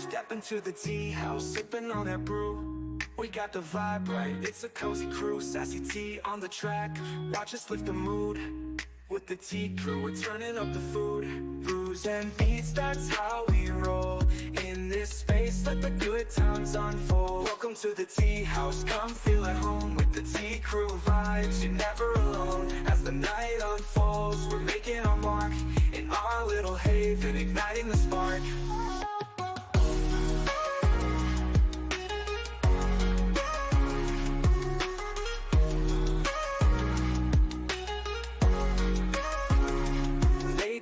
Step into the tea house, sipping on that brew. We got the vibe right, it's a cozy crew. Sassy tea on the track, watch us lift the mood. With the tea crew, we're turning up the food. Brews and beats, that's how we roll. In this space, let the good times unfold. Welcome to the tea house, come feel at home. With the tea crew vibes, you're never alone. As the night unfolds, we're making our mark in our little haven, igniting the spark.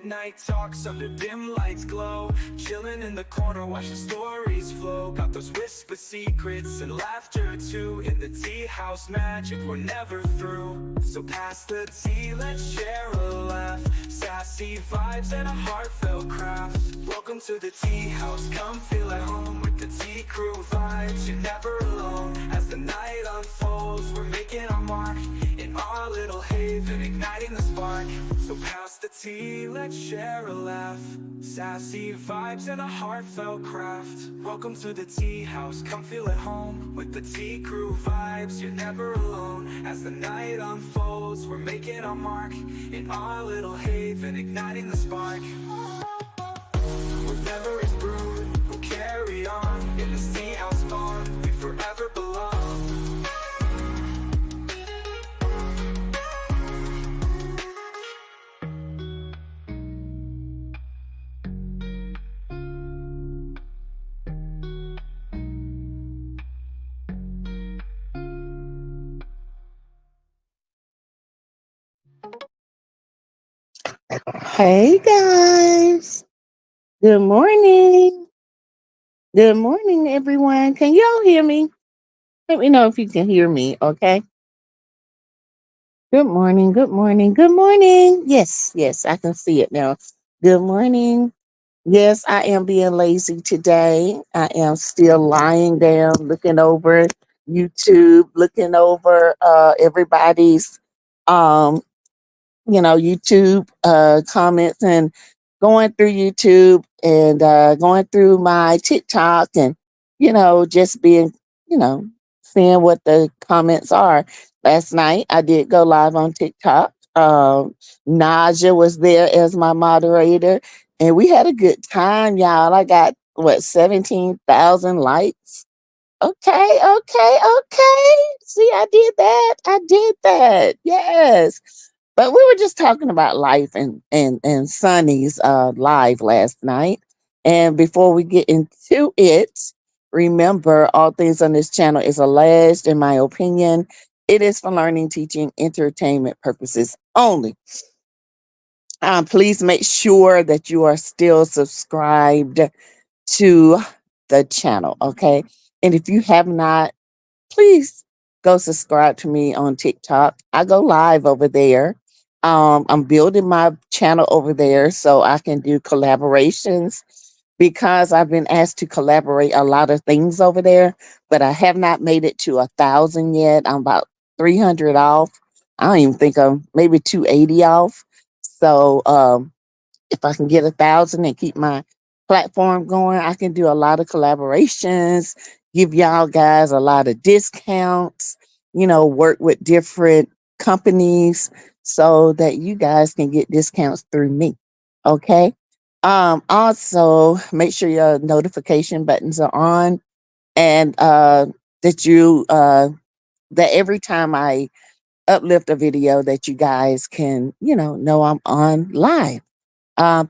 Night talks under dim lights glow. Chilling in the corner, watch the stories flow. Got those whispered secrets and laughter too. In the tea house magic, we're never through. So pass the tea, let's share a laugh. Sassy vibes and a heartfelt craft. Welcome to the tea house, come feel at home. With the tea crew vibes, you're never alone. As the night unfolds, we're making our mark in our little haven, igniting the spark. So pass the tea, let's share a laugh. Sassy vibes and a heartfelt craft. Welcome to the tea house, come feel at home. With the tea crew vibes, you're never alone. As the night unfolds, we're making our mark in our little haven, igniting the spark. Whatever is brewed, we'll carry on. In this tea house bond, we forever belong. Hey guys, good morning. Good morning, everyone. Can y'all hear me? Let me know if you can hear me, okay? Good morning, good morning, good morning. Yes, I can see it now. Good morning. Yes, I am being lazy today. I am still lying down, looking over YouTube, looking over everybody's um YouTube comments and going through YouTube and going through my TikTok and, just being, you know, seeing what the comments are. Last night I did go live on TikTok. Naja was there as my moderator and we had a good time, y'all. I got 17,000 likes. Okay. See, I did that. I did that. Yes. But we were just talking about life and Sunny's live last night. And before we get into it, remember all things on this channel is alleged, in my opinion. It is for learning, teaching, entertainment purposes only. Please make sure that you are still subscribed to the channel, okay? And if you have not, please go subscribe to me on TikTok. I go live over there. I'm building my channel over there so I can do collaborations because I've been asked to collaborate a lot of things over there, but I have not made it to 1,000 yet. I'm about 300 off. I don't even think I'm maybe 280 off. So if I can get 1,000 and keep my platform going, I can do a lot of collaborations, give y'all guys a lot of discounts, work with different companies so that you guys can get discounts through me. Okay. Also make sure your notification buttons are on and that every time I uplift a video that you guys can, know I'm on live.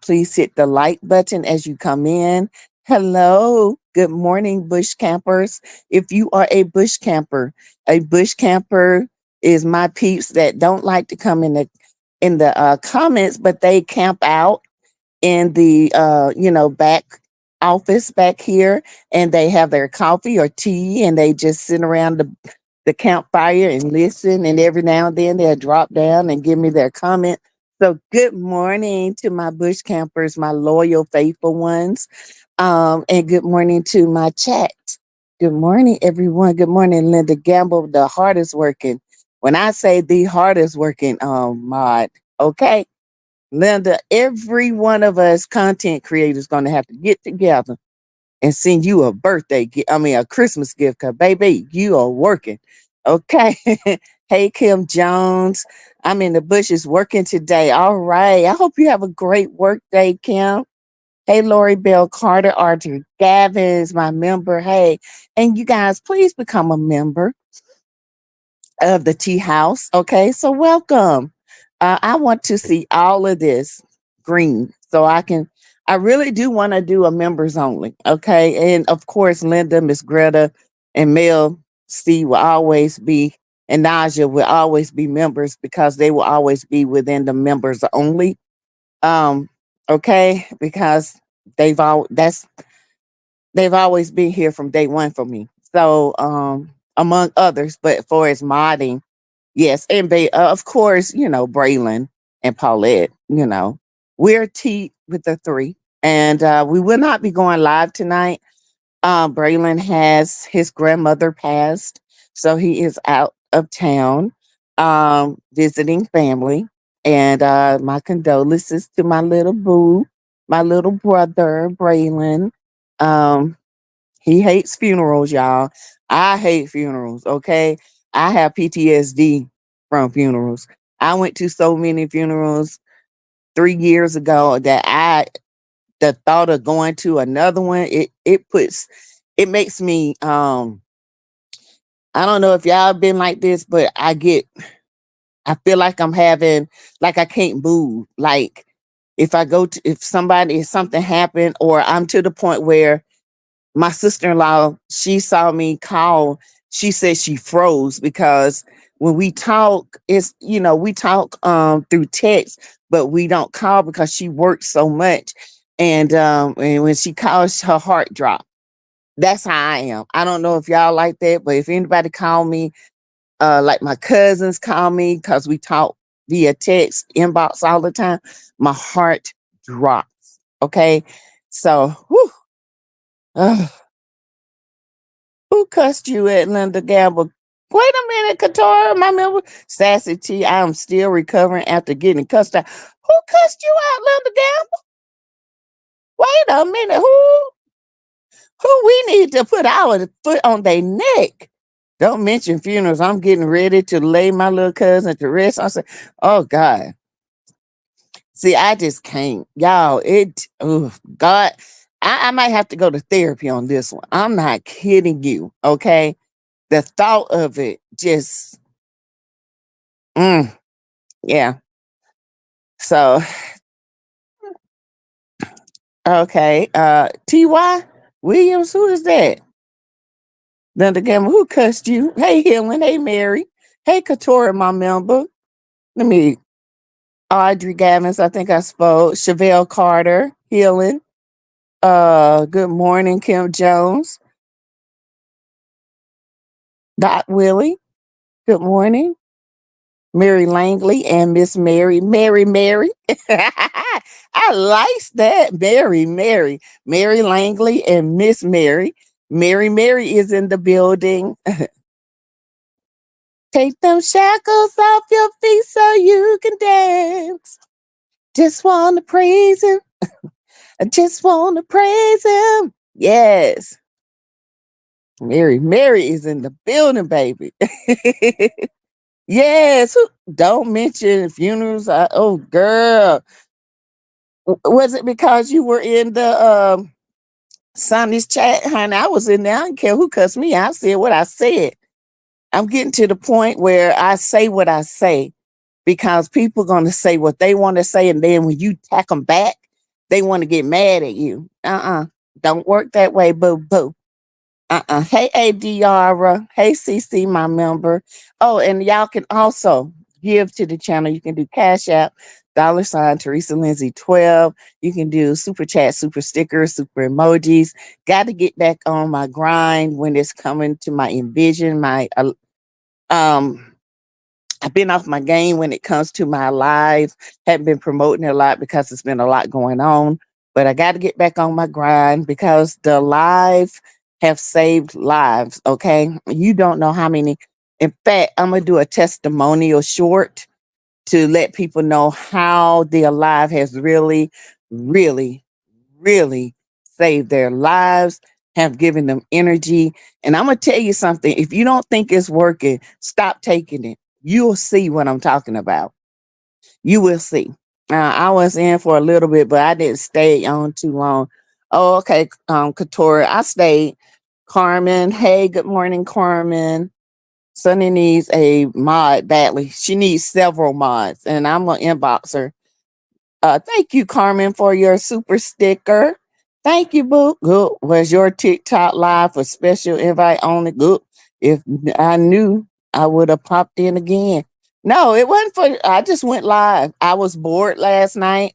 Please hit the like button as you come in. Hello, good morning, bush campers. If you are a bush camper is my peeps that don't like to come in the comments, but they camp out in the back office back here, and they have their coffee or tea, and they just sit around the campfire and listen. And every now and then they'll drop down and give me their comment. So good morning to my bush campers, my loyal, faithful ones. And good morning to my chat. Good morning, everyone. Good morning, Linda Gamble, the hardest working. When I say the hardest working mod, okay? Linda, every one of us content creators going to have to get together and send you a birthday gift. I mean, a Christmas gift, because baby, you are working. Okay. Hey, Kim Jones. I'm in the bushes working today. All right. I hope you have a great work day, Kim. Hey, Lori Bell Carter, Arthur Gavins, my member. Hey, and you guys, please become a member of the Tea House. Okay, so welcome. I want to see all of this green so I can. I really do want to do a members only. Okay, and of course, Linda, Miss Greta, and Mel C will always be, and Naja will always be members because they will always be within the members only. Um, okay, because they've always been here from day one for me. So, among others, but for as modding, yes, and of course, Braylon and Paulette, we're T with the three, and we will not be going live tonight. Braylon has his grandmother passed, so he is out of town, visiting family, and my condolences to my little boo, my little brother Braylon. Um, he hates funerals, y'all. I hate funerals, okay? I have PTSD from funerals. I went to so many funerals 3 years ago that the thought of going to another one, it makes me I don't know if y'all been like this, but I feel like I'm having like I can't move. Like if something happened, or I'm to the point where my sister-in-law, she saw me call. She said she froze because when we talk, we talk through text, but we don't call because she works so much. And when she calls, her heart dropped. That's how I am. I don't know if y'all like that, but if anybody call me, like my cousins call me because we talk via text inbox all the time, my heart drops. Okay. So whew, who cussed you at Linda Gamble? Wait a minute, Katora, my member. Sassy T, I am still recovering after getting cussed out. Who cussed you out, Linda Gamble? Wait a minute. Who we need to put our foot on their neck? Don't mention funerals. I'm getting ready to lay my little cousin to rest. I said, oh God. See, I just can't. Y'all, oh God. I might have to go to therapy on this one. I'm not kidding you. Okay. The thought of it just yeah. So okay. TY Williams, who is that? Linda Gamble, who cussed you? Hey Helen, hey Mary. Hey Katora, my member. Let me Audrey Gavins, I think I spoke. Chevelle Carter, Helen. Good morning, Kim Jones. Dot Willie, good morning. Mary Langley and Miss Mary. Mary. I like that. Mary Langley and Miss Mary. Mary is in the building. Take them shackles off your feet so you can dance. Just want to praise him. I just want to praise him. Yes. Mary is in the building, baby. Yes. Don't mention funerals. Oh, girl. Was it because you were in the Sonny's chat, honey? I was in there. I didn't care who cussed me. I said what I said. I'm getting to the point where I say what I say because people are going to say what they want to say. And then when you tack them back, they want to get mad at you. Don't work that way, boo boo. Hey, Adra. Hey, CC, my member. Oh, and y'all can also give to the channel. You can do Cash App, $ Teresa Lindsay 12. You can do super chat, super stickers, super emojis. Got to get back on my grind when it's coming to my envision. Um, I've been off my game when it comes to my live. Haven't been promoting a lot because it's been a lot going on. But I got to get back on my grind because the live have saved lives. Okay. You don't know how many. In fact, I'm going to do a testimonial short to let people know how the alive has really, really, really saved their lives, have given them energy. And I'm going to tell you something. If you don't think it's working, stop taking it. You'll see what I'm talking about. You will see. I was in for a little bit, but I didn't stay on too long. Oh, okay. Katora, I stayed. Carmen, hey, good morning, Carmen. Sunny needs a mod badly. She needs several mods, and I'm gonna inbox her. Thank you, Carmen, for your super sticker. Thank you, boo. Good. Was your TikTok live for special invite only? Good. If I knew, I would have popped in again. No, it wasn't for. I just went live. I was bored last night.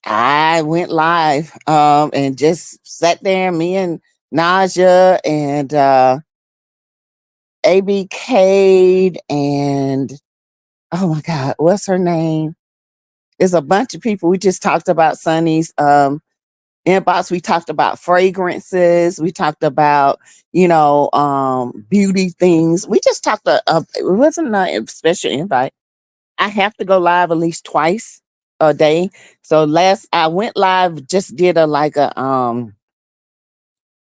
I went live, and just sat there. Me and Naja and ABK and oh my God, what's her name? There's a bunch of people. We just talked about Sunny's inbox. We talked about fragrances. We talked about, beauty things. We just talked, it wasn't a special invite. I have to go live at least twice a day. So last I went live, just did like a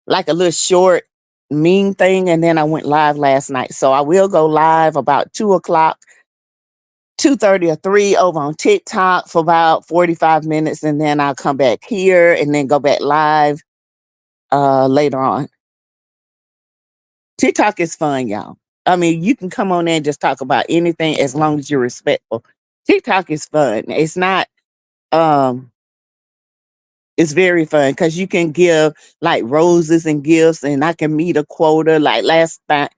little short mean thing. And then I went live last night. So I will go live about 2:00, 2:30 or 3 over on TikTok for about 45 minutes. And then I'll come back here and then go back live later on. TikTok is fun, y'all. I mean, you can come on there and just talk about anything as long as you're respectful. TikTok is fun. It's not, it's very fun because you can give like roses and gifts, and I can meet a quota. Like last night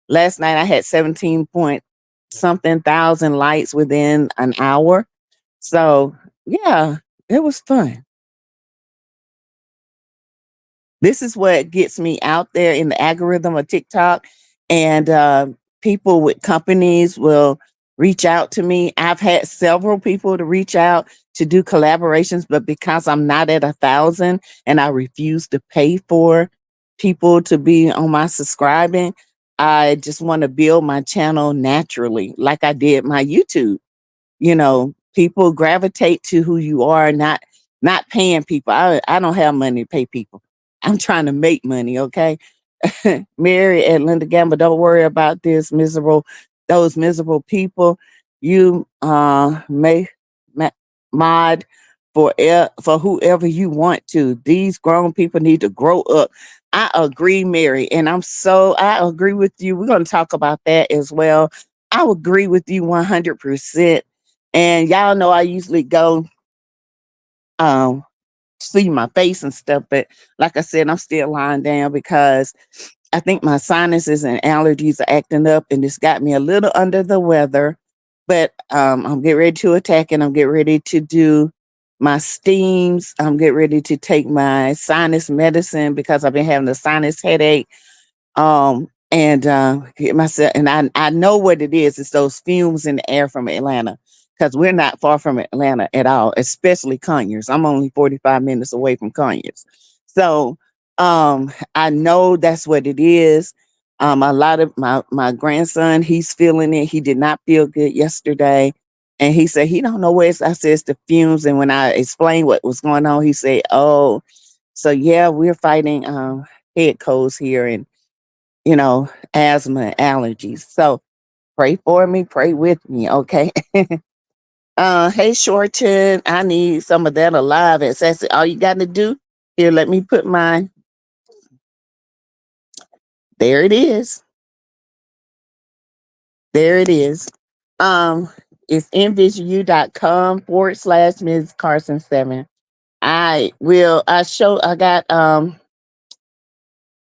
I had 17 point something thousand likes within an hour. So yeah, it was fun. This is what gets me out there in the algorithm of TikTok. And people with companies will reach out to me. I've had several people to reach out to do collaborations, but because I'm not at 1,000 and I refuse to pay for people to be on my subscribing, I just want to build my channel naturally, like I did my YouTube. People gravitate to who you are, not paying people. I don't have money to pay people. I'm trying to make money, okay? Mary and Linda Gamble, don't worry about those miserable people. You may mod for whoever you want to. These grown people need to grow up. I agree, Mary, and I agree with you. We're going to talk about that as well. I agree with you 100%. And y'all know I usually go um see my face and stuff, but like I said, I'm still lying down because I think my sinuses and allergies are acting up, and it's got me a little under the weather. But I'm getting ready to attack, and I'm getting ready to do my steams. I'm getting ready to take my sinus medicine because I've been having a sinus headache. And get myself, and I know what it is. It's those fumes in the air from Atlanta, because we're not far from Atlanta at all, especially Conyers. I'm only 45 minutes away from Conyers. So I know that's what it is. A lot of my grandson, he's feeling it. He did not feel good yesterday. And he said he don't know where it's. I said it's the fumes. And when I explained what was going on, he said, oh, so yeah, we're fighting head colds here, and asthma and allergies. So pray for me, pray with me, okay? Hey Shorten, I need some of that alive at Sassy. All you got to do here, let me put mine. There it is. There it is. Um, it's envisioну.com/Ms. Carson 7. I got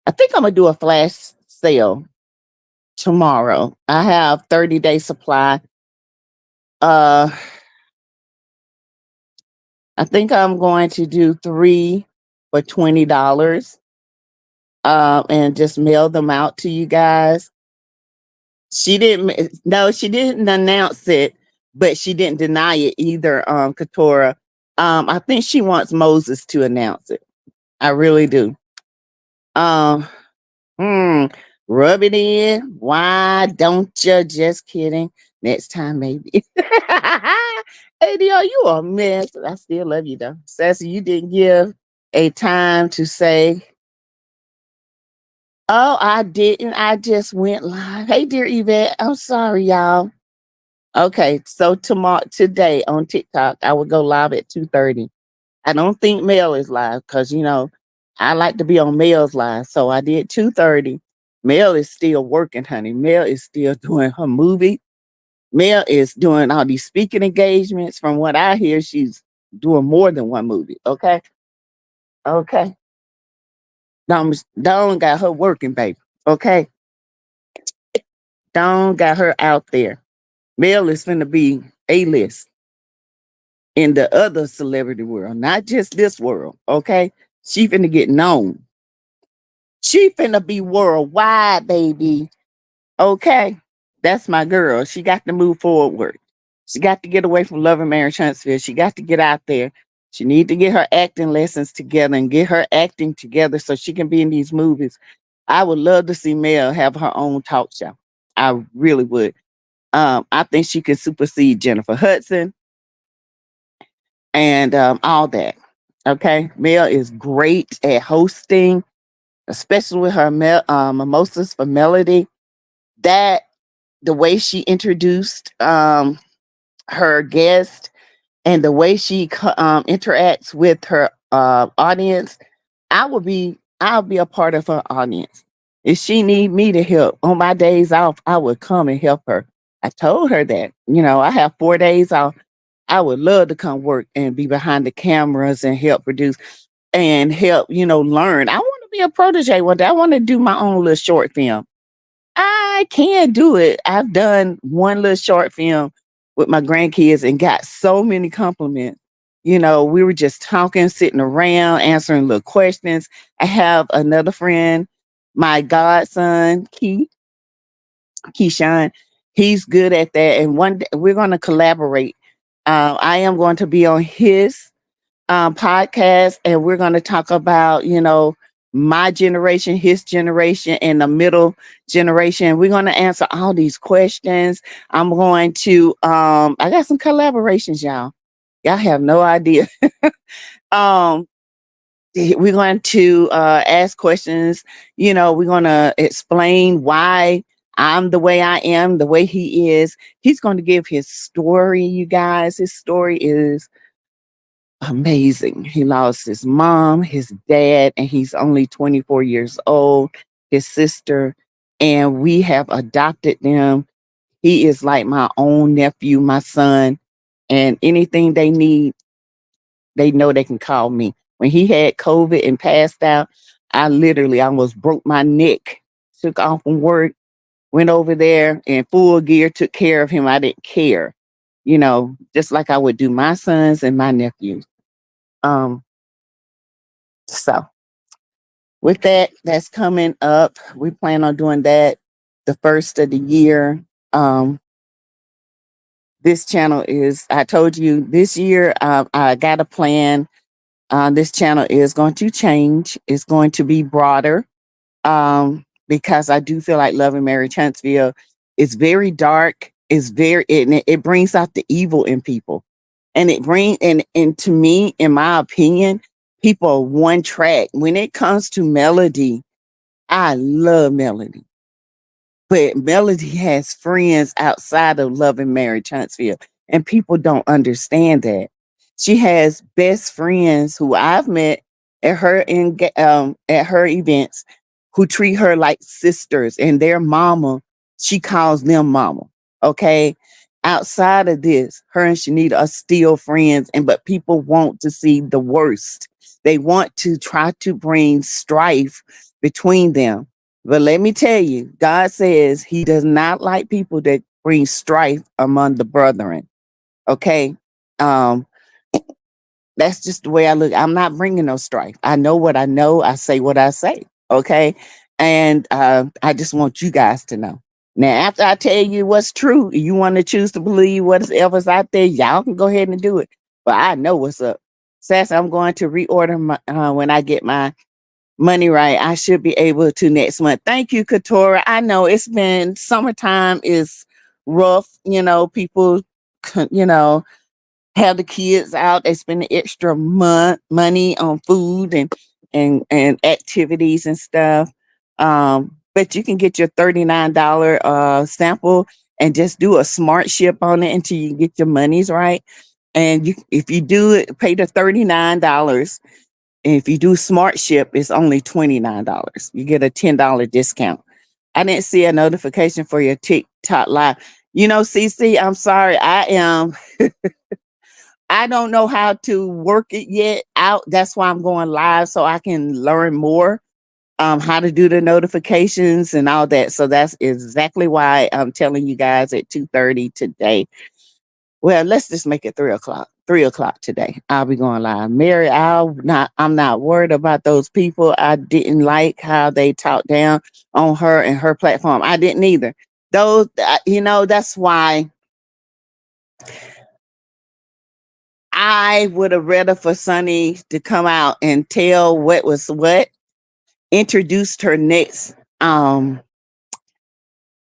I think I'm gonna do a flash sale tomorrow. I have 30-day supply. Uh I think I'm going to do 3 for $20. And just mail them out to you guys. She didn't No, she didn't announce it, but she didn't deny it either, Katora. I think she wants Moses to announce it. I really do. Um, hmm, rub it in. Why don't you? Just kidding. Next time, maybe. ADR, you a mess. I still love you though. Sassy, you didn't give. a time to say, oh, I didn't. I just went live. Hey, dear Yvette. I'm sorry, y'all. Okay, so today on TikTok, I will go live at 2:30. I don't think Mel is live because I like to be on Mel's live. So I did 2:30. Mel is still working, honey. Mel is still doing her movie. Mel is doing all these speaking engagements. From what I hear, she's doing more than one movie. Okay. Okay. Dawn got her working, baby. Okay. Dawn got her out there. Mel is finna be A-list in the other celebrity world, not just this world. Okay. She finna get known. She finna be worldwide, baby. Okay. That's my girl. She got to move forward. She got to get away from Love and Marriage Huntsville. She got to get out there. She need to get her acting lessons together and get her acting together so she can be in these movies. I would love to see Mel have her own talk show. I really would. I think she could supersede Jennifer Hudson and all that. Okay. Mel is great at hosting, especially with her mimosas for melody. That the way she introduced her guest and the way she interacts with her audience, I'll be a part of her audience. If she need me to help on my days off, I would come and help her. I told her that, I have 4 days off. I would love to come work and be behind the cameras and help produce and help, learn. I want to be a protege one day. I want to do my own little short film. I can do it. I've done one little short film with my grandkids and got so many compliments. We were just talking, sitting around, answering little questions. I have another friend, my godson, Keyshawn. He's good at that. And one day we're going to collaborate. I am going to be on his podcast, and we're going to talk about, my generation, his generation, and the middle generation. We're going to answer all these questions. I'm going to, I got some collaborations, y'all. Y'all have no idea. um, we're going to ask questions. We're going to explain why I'm the way I am, the way he is. He's going to give his story, you guys. His story is amazing. He lost his mom, his dad, and he's only 24 years old, his sister, and we have adopted them. He is like my own nephew, my son, and anything they need, they know they can call me. When he had COVID and passed out, I literally almost broke my neck, took off from work, went over there in full gear, took care of him. I didn't care, just like I would do my sons and my nephews. Um, So with that, that's coming up. We plan on doing that the first of the year. Um, this channel is, I told you this year, I got a plan. This channel is going to change. It's going to be broader because I do feel like Love and Marriage Huntsville is very dark. It brings out the evil in people. And and to me, in my opinion, people are one track. When it comes to melody, I love Melody, but Melody has friends outside of Love and Marriage Huntsville, and people don't understand that. She has best friends who I've met at her events who treat her like sisters, and their mama, she calls them mama. Okay. Outside of this, her and Shanita are still friends, but people want to see the worst. They want to try to bring strife between them. But let me tell you, God says he does not like people that bring strife among the brethren. Okay. Um, that's just the way I look. I'm not bringing no strife. I know what I know. I say what I say. Okay. And I just want you guys to know. Now, after I tell you what's true, you want to choose to believe whatever's out there, y'all can go ahead and do it. But I know what's up. Sass, I'm going to reorder my when I get my money right. I should be able to next month. Thank you, Katora. I know it's been summertime is rough. People, you know, have the kids out. They spend the extra money on food and activities and stuff. But you can get your $39 sample and just do a smart ship on it until you get your monies right. And if you do it, pay the $39. And if you do smart ship, it's only $29. You get a $10 discount. I didn't see a notification for your TikTok live. You know, CC, I'm sorry. I don't know how to work it yet out. That's why I'm going live so I can learn more how to do the notifications and all that. So that's exactly why I'm telling you guys at 2:30 today. Well, let's just make it 3 o'clock. 3 o'clock today. I'll be going live. Mary, I'm not worried about those people. I didn't like how they talked down on her and her platform. I didn't either. Those, that's why I would have rather for Sunny to come out and tell what was what, introduced her next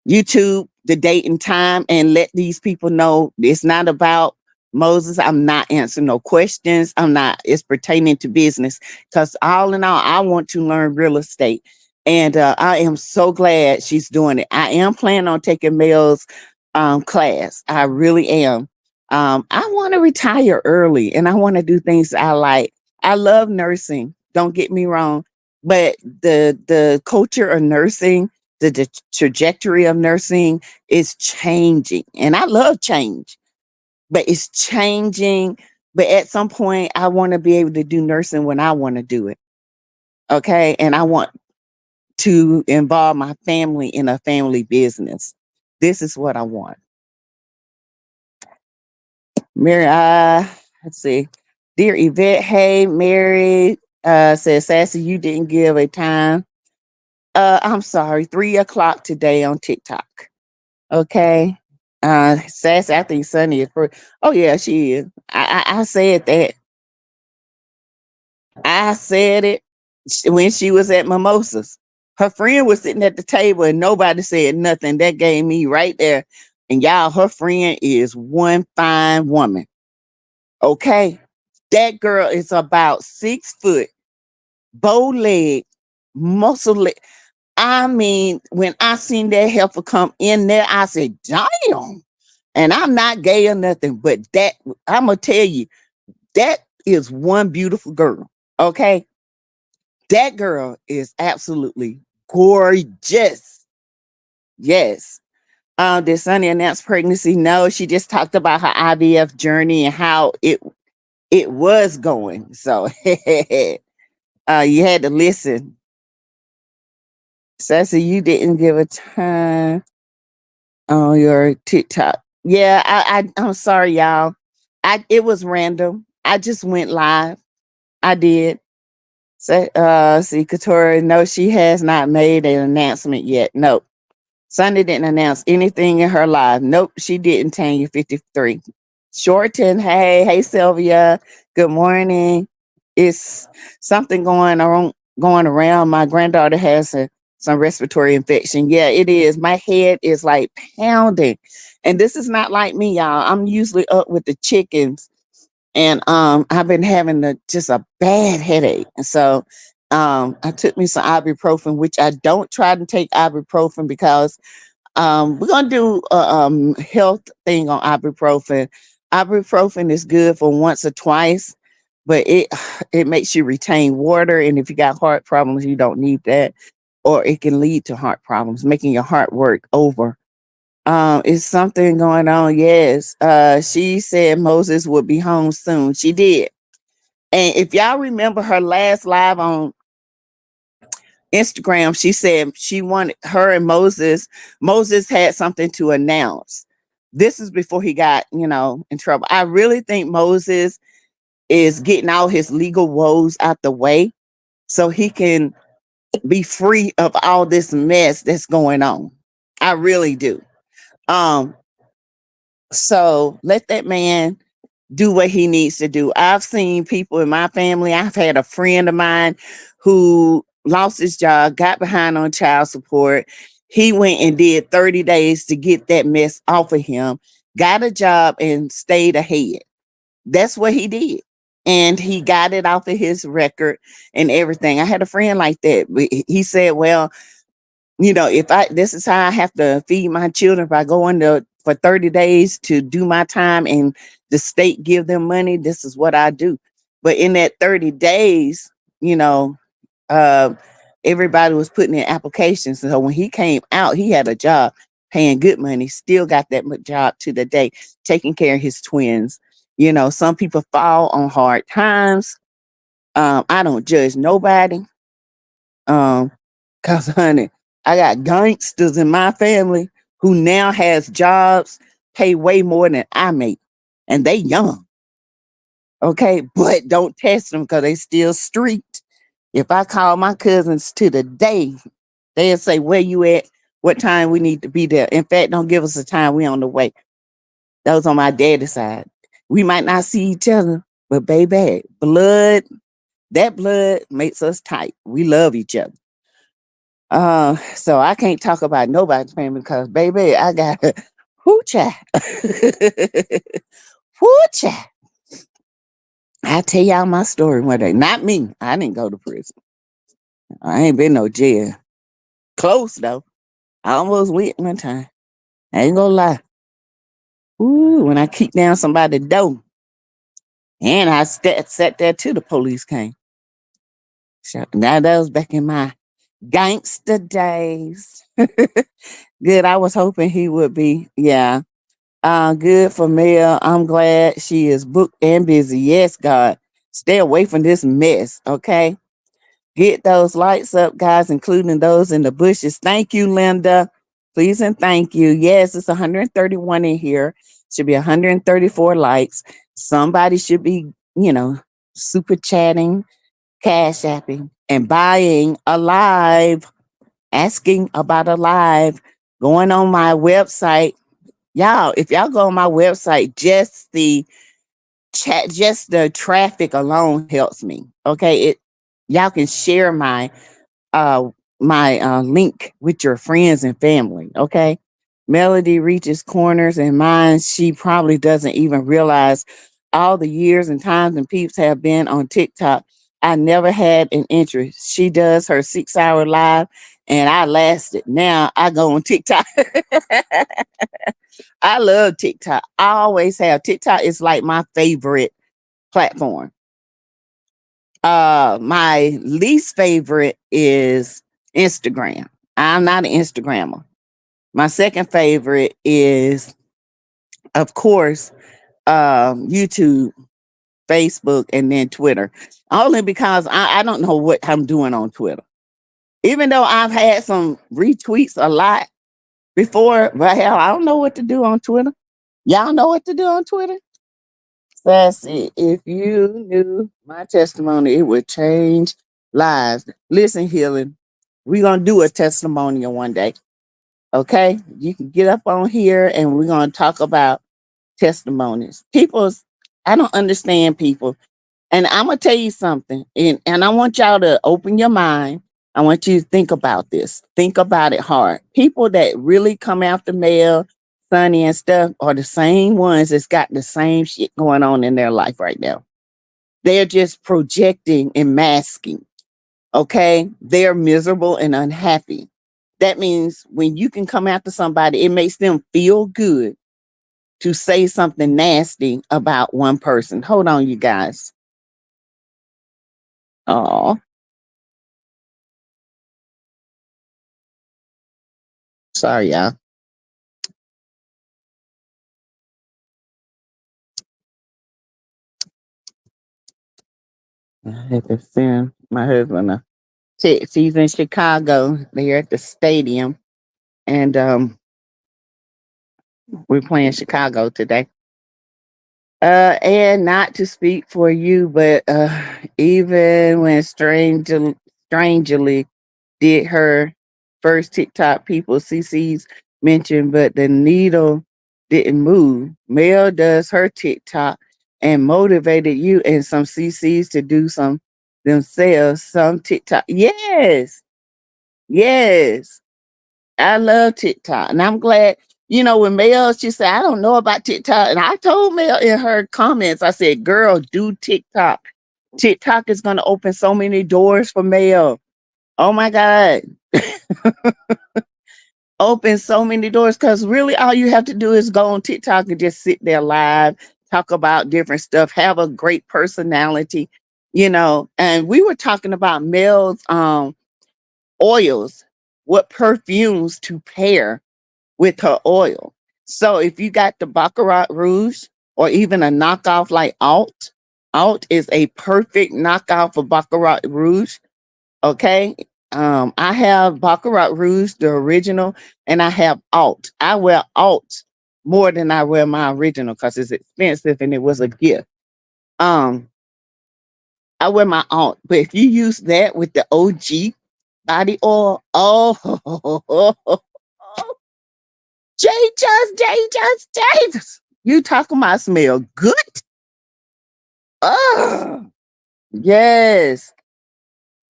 YouTube, the date and time, and let these people know it's not about Moses. I'm not answering no questions. It's pertaining to business. Because all in all, I want to learn real estate. And I am so glad she's doing it. I am planning on taking Mel's class. I really am. I want to retire early and I want to do things I like. I love nursing. Don't get me wrong. But the culture of nursing, the trajectory of nursing is changing. And I love change, but it's changing. But at some point, I want to be able to do nursing when I want to do it. Okay. And I want to involve my family in a family business. This is what I want. Mary, let's see. Dear Yvette, hey, Mary says, Sassy, you didn't give a time. I'm sorry, 3 o'clock today on TikTok. Okay. Sassy, I think Sunny is pretty. Oh, yeah, she is. I said that. I said it when she was at Mimosas. Her friend was sitting at the table and nobody said nothing. That gave me right there. And y'all, her friend is one fine woman. Okay. That girl is about 6 foot, bow leg, muscle leg. I mean, when I seen that heifer come in there, I said, damn. And I'm not gay or nothing, but that, I'm going to tell you, that is one beautiful girl. Okay. That girl is absolutely gorgeous. Yes. Did Sunny announce pregnancy? No, she just talked about her IVF journey and how it was going. So you had to listen. Sassy, you didn't give a time on your TikTok. Yeah, I'm sorry, y'all. It was random. I just went live. I did. So see, Katora, no, she has not made an announcement yet. Nope. Sunday didn't announce anything in her live. Nope, she didn't. Tanya 53. Shorten, hey Sylvia. Good morning. It's something going around. My granddaughter has some respiratory infection. Yeah, it is. My head is like pounding. And this is not like me, y'all. I'm usually up with the chickens. And I've been having just a bad headache. And so I took me some ibuprofen, which I don't try to take ibuprofen because we're gonna do a health thing on ibuprofen. Ibuprofen is good for once or twice, but it makes you retain water, and if you got heart problems, you don't need that, or it can lead to heart problems, making your heart work over. Is something going on? Yes. She said Moses would be home soon. She did, and if y'all remember her last live on Instagram, she said she wanted her and Moses had something to announce. This is before he got, in trouble. I really think Moses is getting all his legal woes out the way so he can be free of all this mess that's going on. I really do. Um, so let that man do what he needs to do. I've seen people in my family. I've had a friend of mine who lost his job, got behind on child support. He went and did 30 days to get that mess off of him, got a job and stayed ahead. That's what he did. And he got it off of his record and everything. I had a friend like that. He said, well, if this is how I have to feed my children. If I go into for 30 days to do my time and the state give them money, this is what I do. But in that 30 days, you know, uh, everybody was putting in applications. So when he came out, he had a job paying good money, still got that job to the day, taking care of his twins. Some people fall on hard times. I don't judge nobody. Cause honey, I got gangsters in my family who now has jobs, pay way more than I make. And they young. Okay. But don't test them because they still street. If I call my cousins to the day, they'll say, where you at? What time we need to be there? In fact, don't give us a time. We on the way. That was on my daddy's side. We might not see each other, but baby, that blood makes us tight. We love each other. So I can't talk about nobody's family because baby, I got whoo child. Whoo child. I tell y'all my story one day. Not me. I didn't go to prison. I ain't been no jail. Close though. I almost went one time. I ain't gonna lie. Ooh, when I kicked down somebody's door and I sat there till the police came. So now that was back in my gangster days. Good. I was hoping he would be. Yeah. Good for Mel. I'm glad she is booked and busy. Yes, God. Stay away from this mess. Okay. Get those lights up, guys, including those in the bushes. Thank you, Linda. Please and thank you. Yes, it's 131 in here. Should be 134 likes. Somebody should be, super chatting, cash apping, and buying a live, asking about a live, going on my website. Y'all, if y'all go on my website, just the chat, just the traffic alone helps me. Okay. Y'all can share uh my link with your friends and family. Okay. Melody reaches corners and minds she probably doesn't even realize all the years and times and peeps have been on TikTok. I never had an interest. She does her 6 hour live and I lasted. Now I go on TikTok. I love TikTok. I always have. TikTok is like my favorite platform. My least favorite is Instagram. I'm not an Instagrammer. My second favorite is, of course, YouTube, Facebook, and then Twitter. Only because I don't know what I'm doing on Twitter. Even though I've had some retweets a lot before, but hell, I don't know what to do on Twitter. Y'all know what to do on Twitter? Sassy, if you knew my testimony, it would change lives. Listen, healing, we're going to do a testimonial one day. Okay? You can get up on here and we're going to talk about testimonies. I don't understand people. And I'm going to tell you something. And I want y'all to open your mind. I want you to think about this. Think about it hard. People that really come after Mel, Sunny, and stuff are the same ones that's got the same shit going on in their life right now. They're just projecting and masking. Okay? They're miserable and unhappy. That means when you can come after somebody, it makes them feel good to say something nasty about one person. Hold on, you guys. Oh, sorry, y'all. I had to send my husband a text. He's in Chicago. They're at the stadium, and we're playing Chicago today. And not to speak for you, but even when strangely did her first TikTok, people CC's mentioned, but the needle didn't move. Mel does her TikTok and motivated you and some CC's to do some themselves, some TikTok. Yes, yes. I love TikTok, and I'm glad. When Mel, she said, I don't know about TikTok. And I told Mel in her comments, I said, girl, do TikTok. TikTok is going to open so many doors for Mel. Oh my God. Open so many doors, because really all you have to do is go on TikTok and just sit there live, talk about different stuff, have a great personality. And we were talking about Mel's oils, what perfumes to pair with her oil. So if you got the Baccarat Rouge or even a knockoff like Alt is a perfect knockoff of Baccarat Rouge. Okay. I have Baccarat Rouge, the original, and I have Alt. I wear Alt more than I wear my original because it's expensive and it was a gift. Um, I wear my Alt, but if you use that with the OG body oil, Jesus, you talking about smell good? Oh, yes.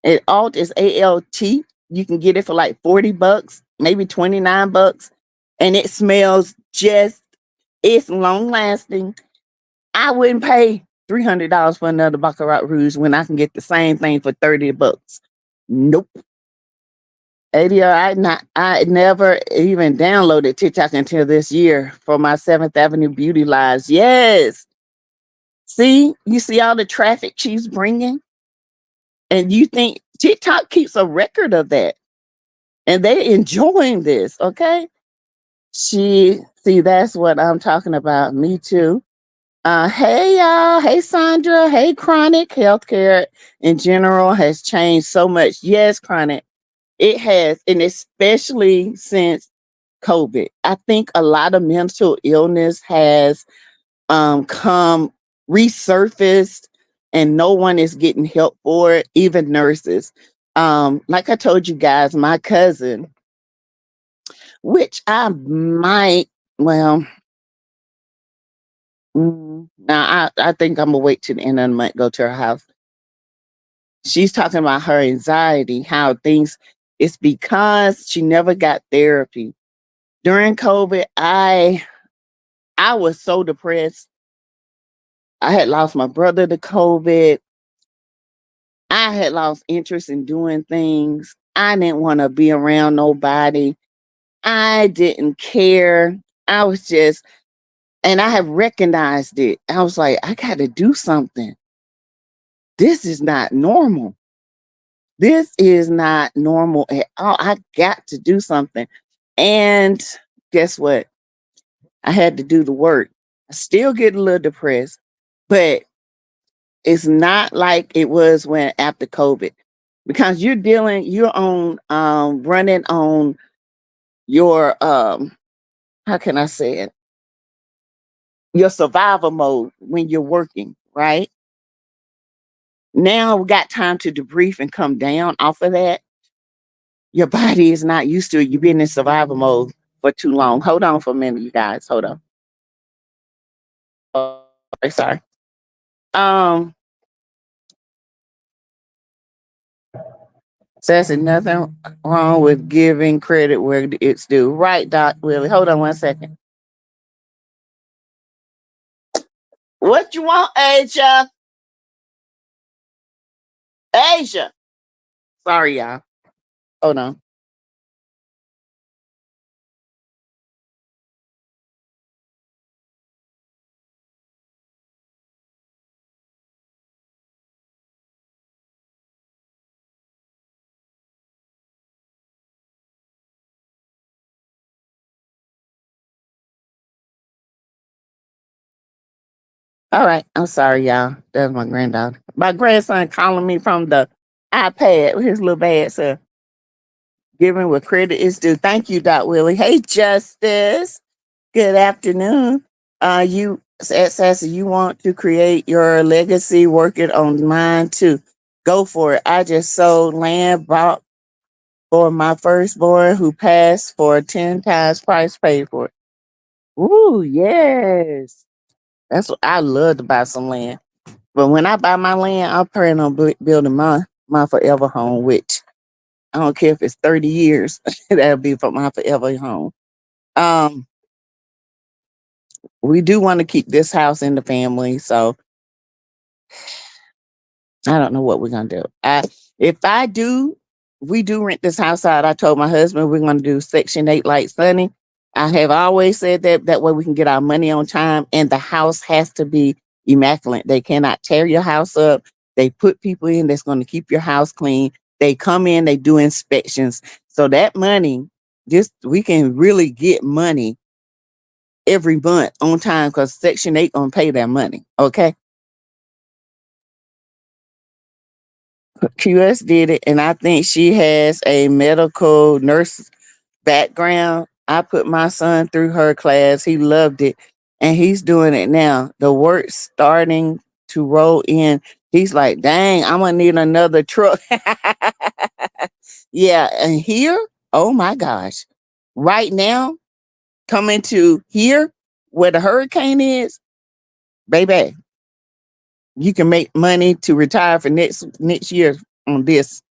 And Alt is ALT. You can get it for like $40, maybe $29, and it smells it's long lasting. I wouldn't pay $300 for another Baccarat Rouge when I can get the same thing for $30. Nope. ADR, I never even downloaded TikTok until this year for my 7th Avenue beauty lives. Yes. See, you see all the traffic she's bringing, and you think TikTok keeps a record of that, and they're enjoying this. Okay. See, that's what I'm talking about. Me too. Hey y'all, hey Sandra, hey Chronic. Healthcare in general has changed so much. Yes, Chronic, it has, and especially since COVID. I think a lot of mental illness has come resurfaced, and no one is getting help for it, even nurses. Like I told you guys, my cousin, which I might, well, now I think I'm gonna wait till the end of the month, go to her house. She's talking about her anxiety, how things, it's because she never got therapy. During COVID, I was so depressed. I had lost my brother to COVID. I had lost interest in doing things. I didn't want to be around nobody. I didn't care. I was just, and I have recognized it. I was like, I got to do something. This is not normal. This is not normal at all. I got to do something. And guess what? I had to do the work. I still get a little depressed, but it's not like it was when after COVID, because you're on running on your how can I say it? Your survival mode when you're working, right? Now we got time to debrief and come down off of that. Your body is not used to it. You've been in survival mode for too long. Hold on for a minute, you guys. Hold on. Oh, sorry. Um, says nothing wrong with giving credit where it's due. Right, Doc Willie. Hold on one second. What you want, Asia? Asia. Sorry, y'all. Hold on. All right. I'm sorry, y'all. That's my granddaughter. My grandson calling me from the iPad with his little bad self. Giving what credit is due. Thank you, Doc Willie. Hey, Justice. Good afternoon. You said, Sassy, you want to create your legacy, working on mine too. Go for it. I just sold land bought for my firstborn who passed for 10 times price paid for it. Ooh, yes. That's what I love to buy some land. But when I buy my land, I plan on building my forever home, which I don't care if it's 30 years. That'll be for my forever home. Um, We do want to keep this house in the family, so I don't know what we're gonna do. If I do, we do rent this house out. I told my husband we're gonna do Section 8 like Sunny. I have always said that way we can get our money on time, and the house has to be immaculate. They cannot tear your house up. They put people in that's going to keep your house clean. They come in, they do inspections. So that money, just we can really get money every month on time because Section 8 gonna pay their money. Okay. QS did it, and I think she has a medical nurse background. I put my son through her class. He loved it, and he's doing it now. The work's starting to roll in. He's like, dang, I'm gonna need another truck. Yeah, and here, oh my gosh, right now, coming to here where the hurricane is, baby, you can make money to retire for next year on this.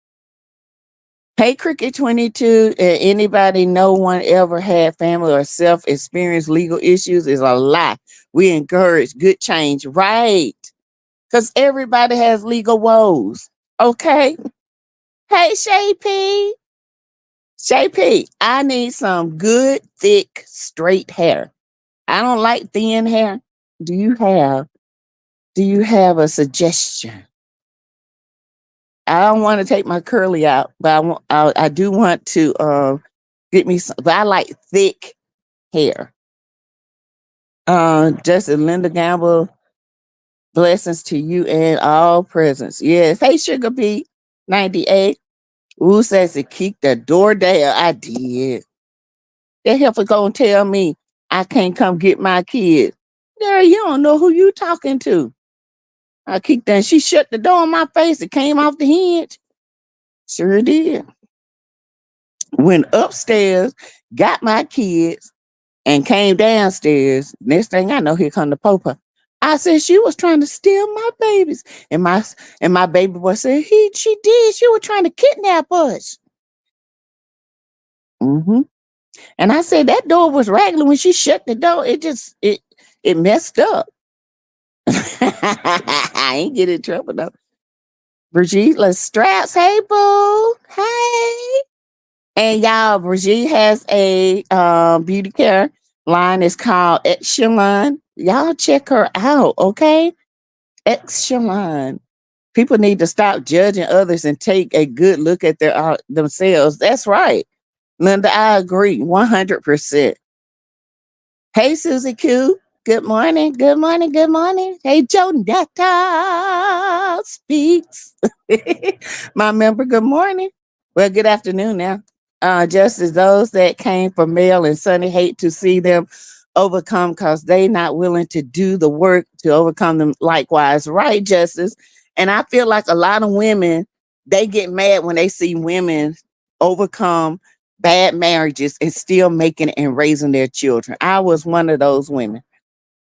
Hey, Cricket 22, anybody, no one ever had family or self experienced legal issues is a lie. We encourage good change, right? Because everybody has legal woes. Okay. Hey, Shay P. Shay P, I need some good, thick, straight hair. I don't like thin hair. Do you have a suggestion? I don't want to take my curly out, but I do want to get me some, but I like thick hair. Justin Linda Gamble, blessings to you and all presents. Yes. Hey, Sugar Bee 98. Who says to keep the door down? I did. That heifer gonna tell me I can't come get my kid. Girl, you don't know who you talking to. I kicked that. She shut the door in my face. It came off the hinge. Sure did. Went upstairs, got my kids, and came downstairs. Next thing I know, here come the popo. I said she was trying to steal my babies, and my baby boy said she did. She was trying to kidnap us. Mm-hmm. And I said that door was rattling when she shut the door. It messed up. I ain't get in trouble though. Brigitte Straps, hey boo, hey. And y'all, Brigitte has a beauty care line. It's called Echelon. Y'all check her out, okay? Echelon. People need to stop judging others and take a good look at their themselves. That's right, Linda. I agree 100%. Hey, Susie Q. Good morning. Good morning. Good morning. Hey, Joe Netta speaks. My member, good morning. Well, good afternoon now. Just as those that came from Mel and Sunny hate to see them overcome because they not willing to do the work to overcome them likewise. Right, Justice? And I feel like a lot of women, they get mad when they see women overcome bad marriages and still making it and raising their children. I was one of those women.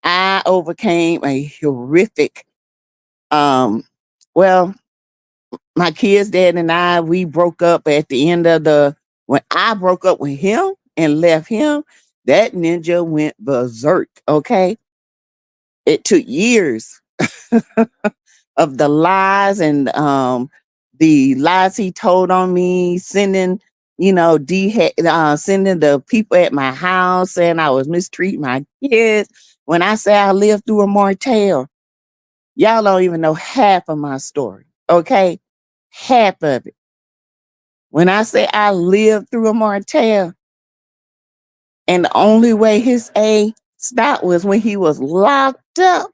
I overcame a horrific, well, my kids' dad and I, we broke up at the end of when I broke up with him and left him, that ninja went berserk. Okay. It took years of the lies and the lies he told on me, sending, sending the people at my house saying I was mistreating my kids. When I say I lived through a mortal, y'all don't even know half of my story. Okay. Half of it. When I say I lived through a mortal, and the only way his A stopped was when he was locked up.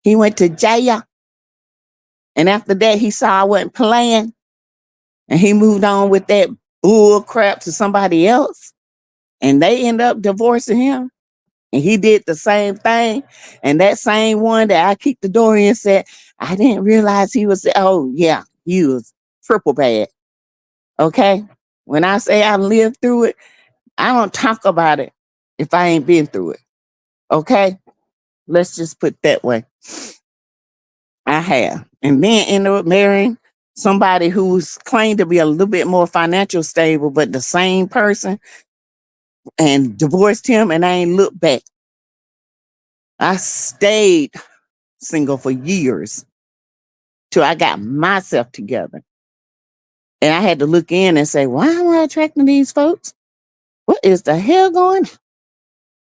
He went to jail. And after that, he saw I wasn't playing. And he moved on with that bull crap to somebody else. And they ended up divorcing him. And he did the same thing. And that same one that I kicked the door in said, I didn't realize he was, oh yeah, he was triple bad. Okay. When I say I lived through it, I don't talk about it if I ain't been through it. Okay. Let's just put it that way. I have. And then ended up marrying somebody who's claimed to be a little bit more financial stable, but the same person, and divorced him, and I ain't looked back. I stayed single for years till I got myself together. And I had to look in and say, why am I attracting these folks? What is the hell going on?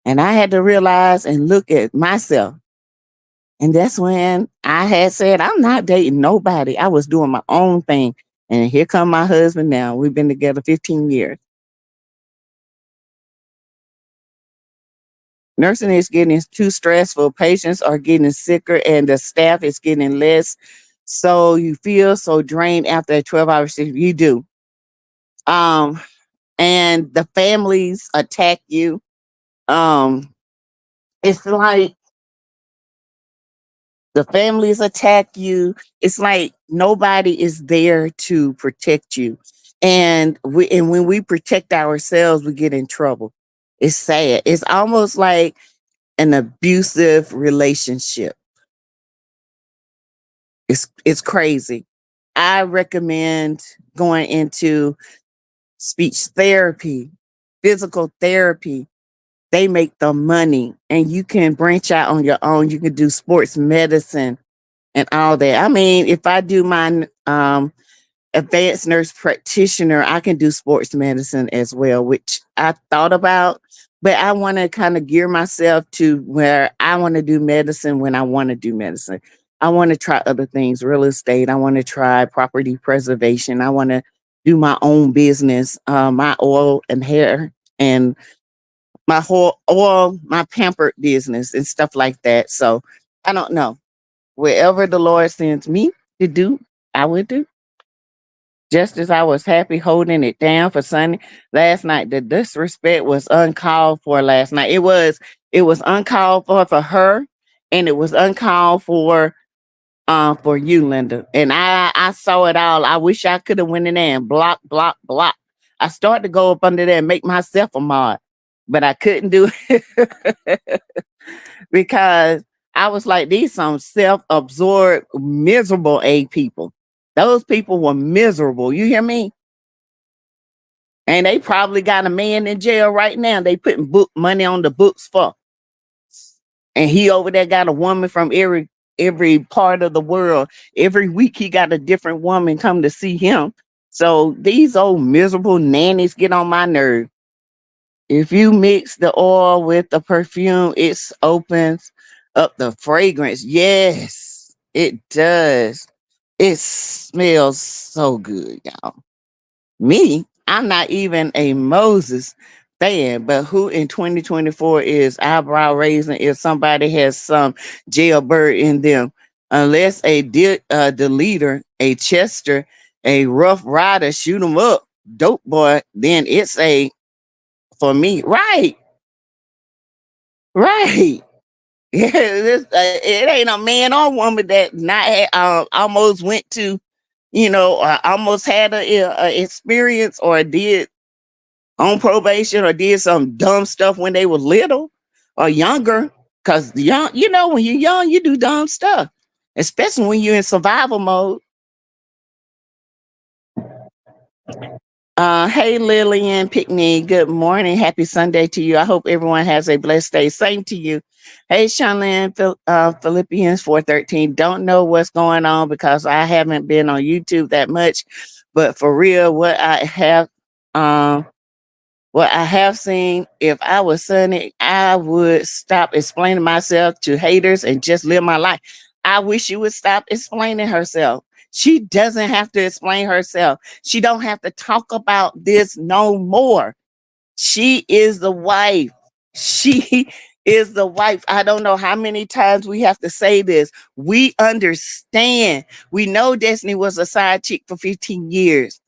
And I had to realize and look at myself. And that's when I had said, I'm not dating nobody. I was doing my own thing. And here come my husband now. We've been together 15 years. Nursing is getting too stressful. Patients are getting sicker and the staff is getting less. So you feel so drained after a 12-hour shift. You do. Um, and the families attack you. It's like the families attack you. It's like nobody is there to protect you. And when we protect ourselves, we get in trouble. It's sad. It's almost like an abusive relationship. It's crazy. I recommend going into speech therapy, physical therapy. They make the money and you can branch out on your own. You can do sports medicine and all that. I mean, if I do my advanced nurse practitioner, I can do sports medicine as well, which I thought about, but I want to kind of gear myself to where I want to do medicine when I want to do medicine. I want to try other things, real estate. I want to try property preservation. I want to do my own business, my oil and hair and my whole oil, my pampered business and stuff like that. So I don't know. Wherever the Lord sends me to do, I will do. Just as I was happy holding it down for Sunny last night, the disrespect was uncalled for last night. It was uncalled for her, and it was uncalled for you, Linda. And I saw it all. I wish I could have went in there and block. I started to go up under there and make myself a mod, but I couldn't do it because I was like, these some self-absorbed, miserable A people. Those people were miserable. You hear me? And they probably got a man in jail right now. They putting book money on the books for. And he over there got a woman from every part of the world. Every week he got a different woman come to see him. So these old miserable nannies get on my nerve. If you mix the oil with the perfume, it opens up the fragrance. Yes, it does. It smells so good, y'all. Me, I'm not even a Moses fan, but who in 2024 is eyebrow raising if somebody has some jailbird in them? Unless the leader, a Chester, a rough rider, shoot 'em up, dope boy, then it's a for me. Right, right. Yeah, it ain't a man or woman that not almost went to, almost had a experience or did on probation or did some dumb stuff when they were little or younger. Cause young, when you're young, you do dumb stuff, especially when you're in survival mode. Hey Lillian Pickney, good morning. Happy Sunday to you. I hope everyone has a blessed day. Same to you. Hey Shanlin, Philippians 4:13. Don't know what's going on because I haven't been on YouTube that much, but for real, what I have seen, if I was Sunny, I would stop explaining myself to haters and just live my life. I wish she would stop explaining herself. She doesn't have to explain herself. She don't have to talk about this no more. She is the wife. She is the wife. I don't know how many times we have to say this. We understand. We know Destiny was a side chick for 15 years.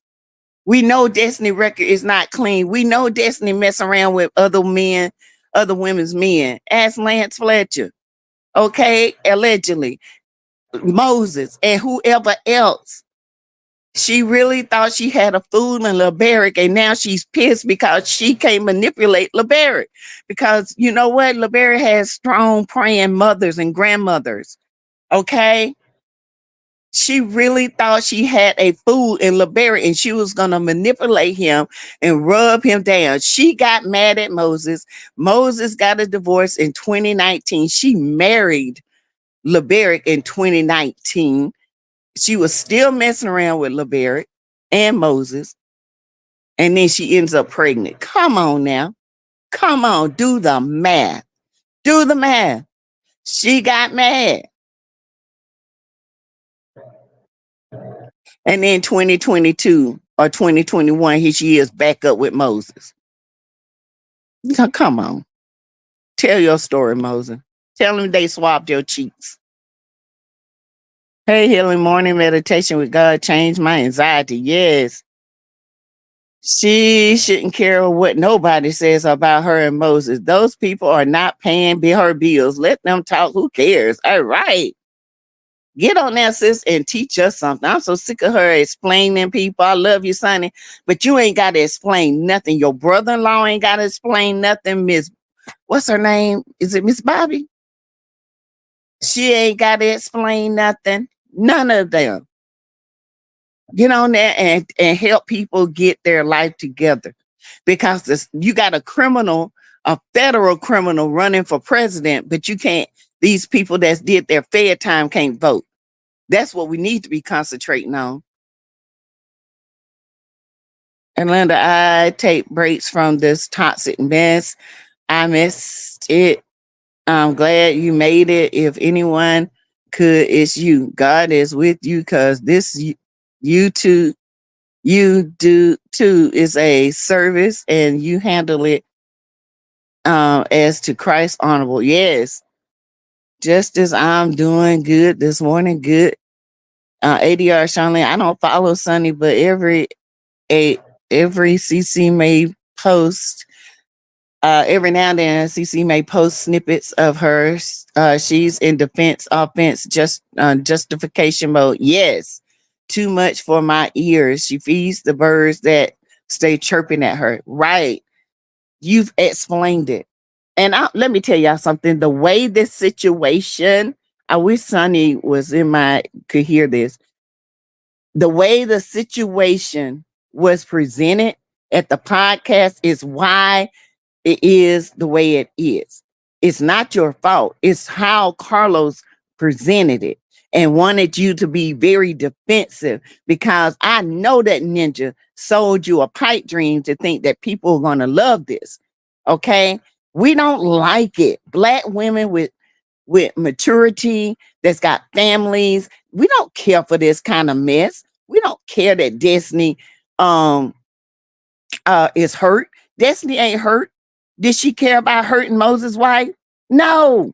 We know Destiny record is not clean. We know Destiny mess around with other men, other women's men. Ask Lance Fletcher. Okay, allegedly. Moses and whoever else. She really thought she had a fool in LeBaric, and now she's pissed because she can't manipulate LeBaric. Because you know what? LeBaric has strong praying mothers and grandmothers. Okay? She really thought she had a fool in LeBerry and she was going to manipulate him and rub him down. She got mad at Moses. Moses got a divorce in 2019. She married LeBerry in 2019. She was still messing around with LeBerry and Moses. And then she ends up pregnant. Come on now. Come on. Do the math. Do the math. She got mad. And then 2022 or 2021, here she is back up with Moses. Come on. Tell your story, Moses. Tell them they swapped your cheeks. Hey, healing morning meditation with God changed my anxiety. Yes. She shouldn't care what nobody says about her and Moses. Those people are not paying her bills. Let them talk. Who cares? All right. Get on there, sis, and teach us something. I'm so sick of her explaining people. I love you, Sonny, but you ain't got to explain nothing. Your brother-in-law ain't got to explain nothing. Miss, what's her name? Is it Miss Bobby? She ain't got to explain nothing. None of them. Get on there and help people get their life together. Because you got a federal criminal running for president, but you can't, these people that did their fair time can't vote. That's what we need to be concentrating on. And Linda, I take breaks from this toxic mess. I missed it. I'm glad you made it. If anyone could, it's you. God is with you because this you too, you do too is a service and you handle it as to Christ honorable. Yes. Just as I'm doing good this morning, good. ADR Shanley, I don't follow Sunny, but every CC may post every now and then CC may post snippets of hers. She's in defense, offense, justification mode. Yes, too much for my ears. She feeds the birds that stay chirping at her. Right. You've explained it. And let me tell y'all something. The way this situation, I wish Sunny could hear this. The way the situation was presented at the podcast is why it is the way it is. It's not your fault. It's how Carlos presented it and wanted you to be very defensive, because I know that Ninja sold you a pipe dream to think that people are going to love this. Okay. We don't like it. Black women with maturity that's got families. We don't care for this kind of mess. We don't care that Destiny is hurt. Destiny ain't hurt. Did she care about hurting Moses' wife? No.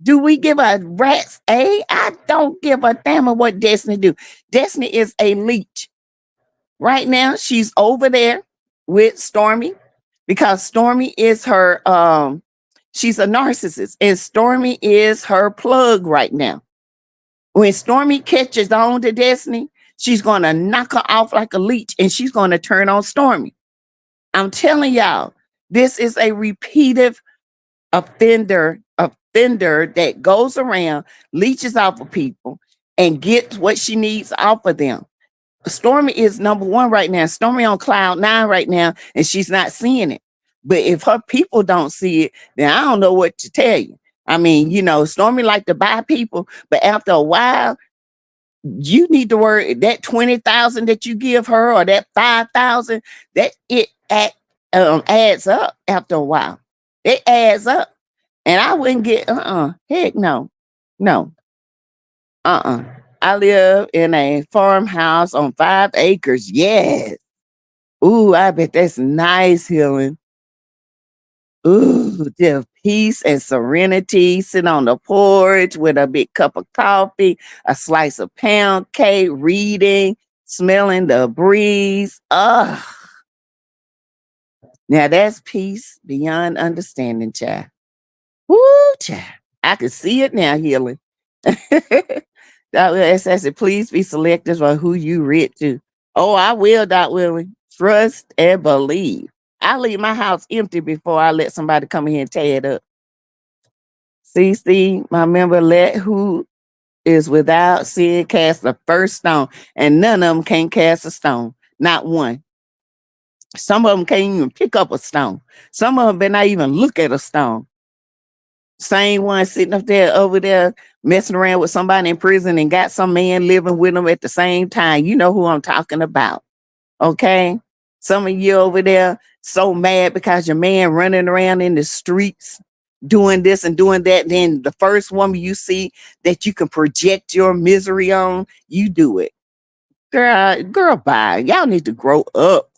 Do we give a rat's a? I don't give a damn of what Destiny do. Destiny is a leech. Right now, she's over there with Stormy because Stormy is her she's a narcissist, and Stormy is her plug right now. When Stormy catches on to Destiny, she's going to knock her off like a leech and she's going to turn on Stormy. I'm telling y'all, this is a repeated offender that goes around, leeches off of people, and gets what she needs off of them. Stormy is number one right now. Stormy on cloud 9 right now, and she's not seeing it. But if her people don't see it, then I don't know what to tell you. I mean, Stormy like to buy people, but after a while, you need to worry that 20,000 that you give her or that 5,000, that it adds up after a while. It adds up. And I wouldn't get, heck no. I live in a farmhouse on 5 acres. Yes. Ooh, I bet that's nice, healing. Ooh, just peace and serenity. Sit on the porch with a big cup of coffee, a slice of pound cake, reading, smelling the breeze. Ugh. Now that's peace beyond understanding, child. Woo, child. I can see it now, healing. Said, please be selective on who you read to. Oh, I will, Doc Willie. Trust and believe. I leave my house empty before I let somebody come in here and tear it up. CC, my member, let who is without sin cast the first stone, and none of them can't cast a stone. Not one. Some of them can't even pick up a stone. Some of them better not even look at a stone. Same one sitting up there over there messing around with somebody in prison and got some man living with them at the same time. You know who I'm talking about. Okay? Some of you over there so mad because your man running around in the streets doing this and doing that. Then the first woman you see that you can project your misery on, you do it. Girl, bye. Y'all need to grow up.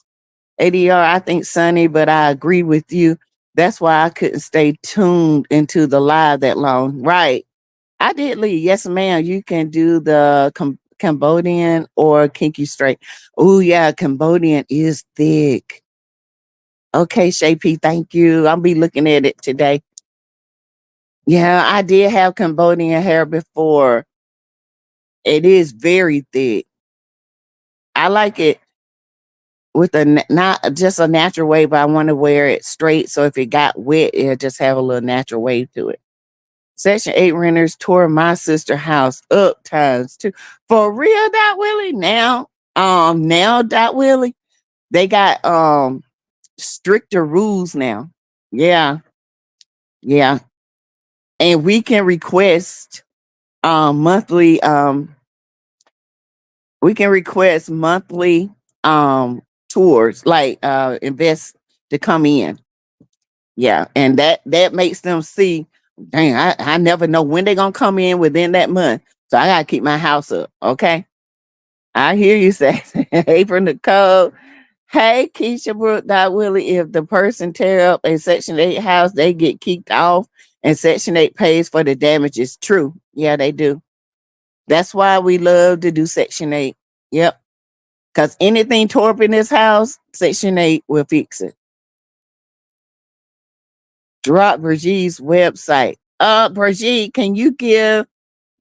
ADR, I think Sunny, but I agree with you. That's why I couldn't stay tuned into the live that long. Right. I did leave. Yes, ma'am. You can do the Cambodian or kinky straight. Oh, yeah. Cambodian is thick. Okay, Shapey, thank you. I'll be looking at it today. Yeah, I did have Cambodian hair before. It is very thick. I like it with not just a natural wave, but I want to wear it straight. So if it got wet, it'll just have a little natural wave to it. Section 8 renters tore my sister house up times two. For real, Dot Willie? Now Dot Willie, they got stricter rules now. Yeah, yeah. And we can request monthly we can request monthly tours, like invest to come in. Yeah, and that makes them see, dang, I never know when they're gonna come in within that month. So I gotta keep my house up. Okay. I hear you say apron the code. Hey, Keisha Brooke, Dot Willie, if the person tear up a Section 8 house, they get kicked off and Section 8 pays for the damages. True. Yeah, they do. That's why we love to do Section 8. Yep. Because anything tore up in this house, Section 8 will fix it. Drop Brigitte's website. Brigitte, can you give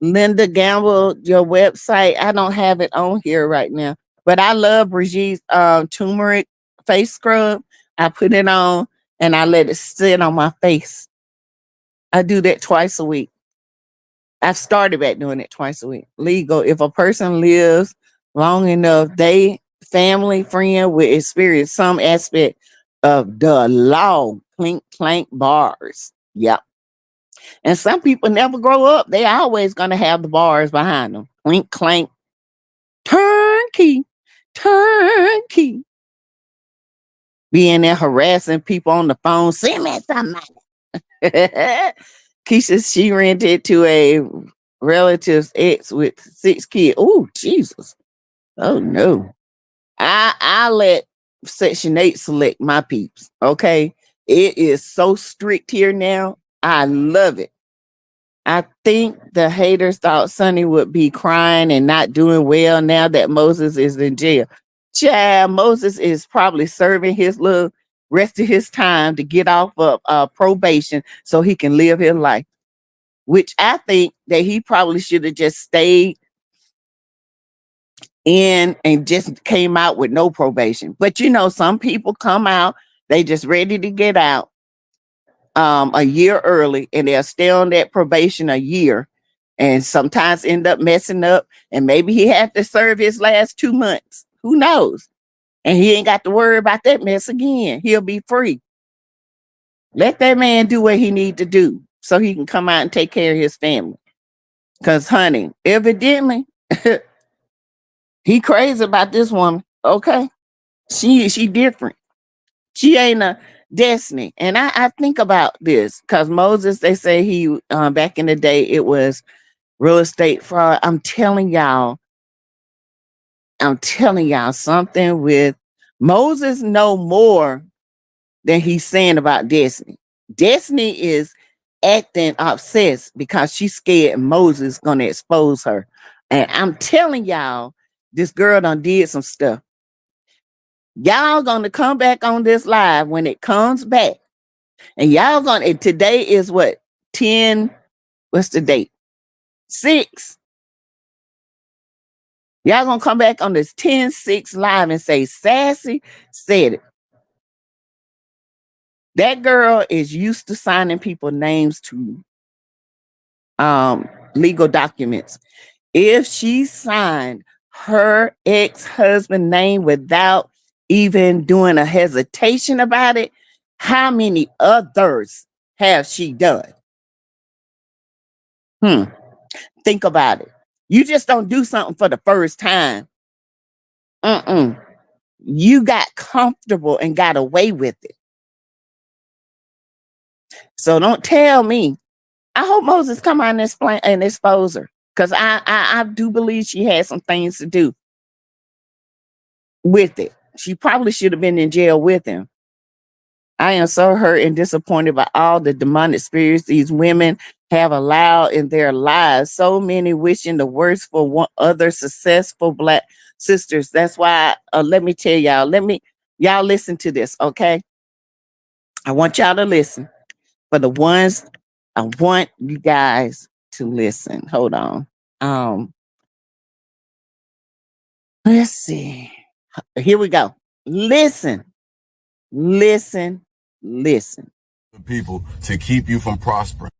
Linda Gamble your website? I don't have it on here right now. But I love Brigitte's turmeric face scrub. I put it on and I let it sit on my face. I do that twice a week. I've started back doing it twice a week. Legal. If a person lives long enough, they family friend will experience some aspect of the law. Clink clank bars. Yep. And some people never grow up. They always gonna have the bars behind them. Clink clank. Turnkey. Turnkey. Being there harassing people on the phone. Send me some money. Keisha, she rented to a relative's ex with 6 kids. Oh, Jesus. Oh no. I let Section 8 select my peeps. Okay. It is so strict here now. I love it. I think the haters thought Sunny would be crying and not doing well now that Moses is in jail. Child, Moses is probably serving his little rest of his time to get off of probation so he can live his life, which I think that he probably should have just stayed in and just came out with no probation. But you know, some people come out, they just ready to get out a year early and they'll stay on that probation a year and sometimes end up messing up. And maybe he had to serve his last 2 months. Who knows? And he ain't got to worry about that mess again. He'll be free. Let that man do what he need to do so he can come out and take care of his family. Because, honey, evidently, he crazy about this woman. Okay. She different. She ain't a Destiny. And I think about this because Moses, they say he back in the day it was real estate fraud. I'm telling y'all something with Moses know more than he's saying about Destiny. Destiny is acting obsessed because she's scared Moses gonna expose her. And I'm telling y'all, this girl done did some stuff. Y'all gonna come back on this live when it comes back. And y'all gonna, and today is what? 10, what's the date? 6. Y'all gonna come back on this 10-6 live and say, Sassy said it. That girl is used to signing people names to legal documents. If she signed her ex-husband's name without even doing a hesitation about it, how many others have she done? Think about it. You just don't do something for the first time. You got comfortable and got away with it. So don't tell me. I hope Moses come out and explain and expose her, because I do believe she had some things to do with it. She probably should have been in jail with him. I am so hurt and disappointed by all the demonic spirits these women have allowed in their lives. So many wishing the worst for other successful Black sisters. That's why, let me tell y'all, y'all listen to this, okay? I want y'all to listen. For the ones, I want you guys to listen. Hold on. Let's see. Here we go. Listen. People to keep you from prospering.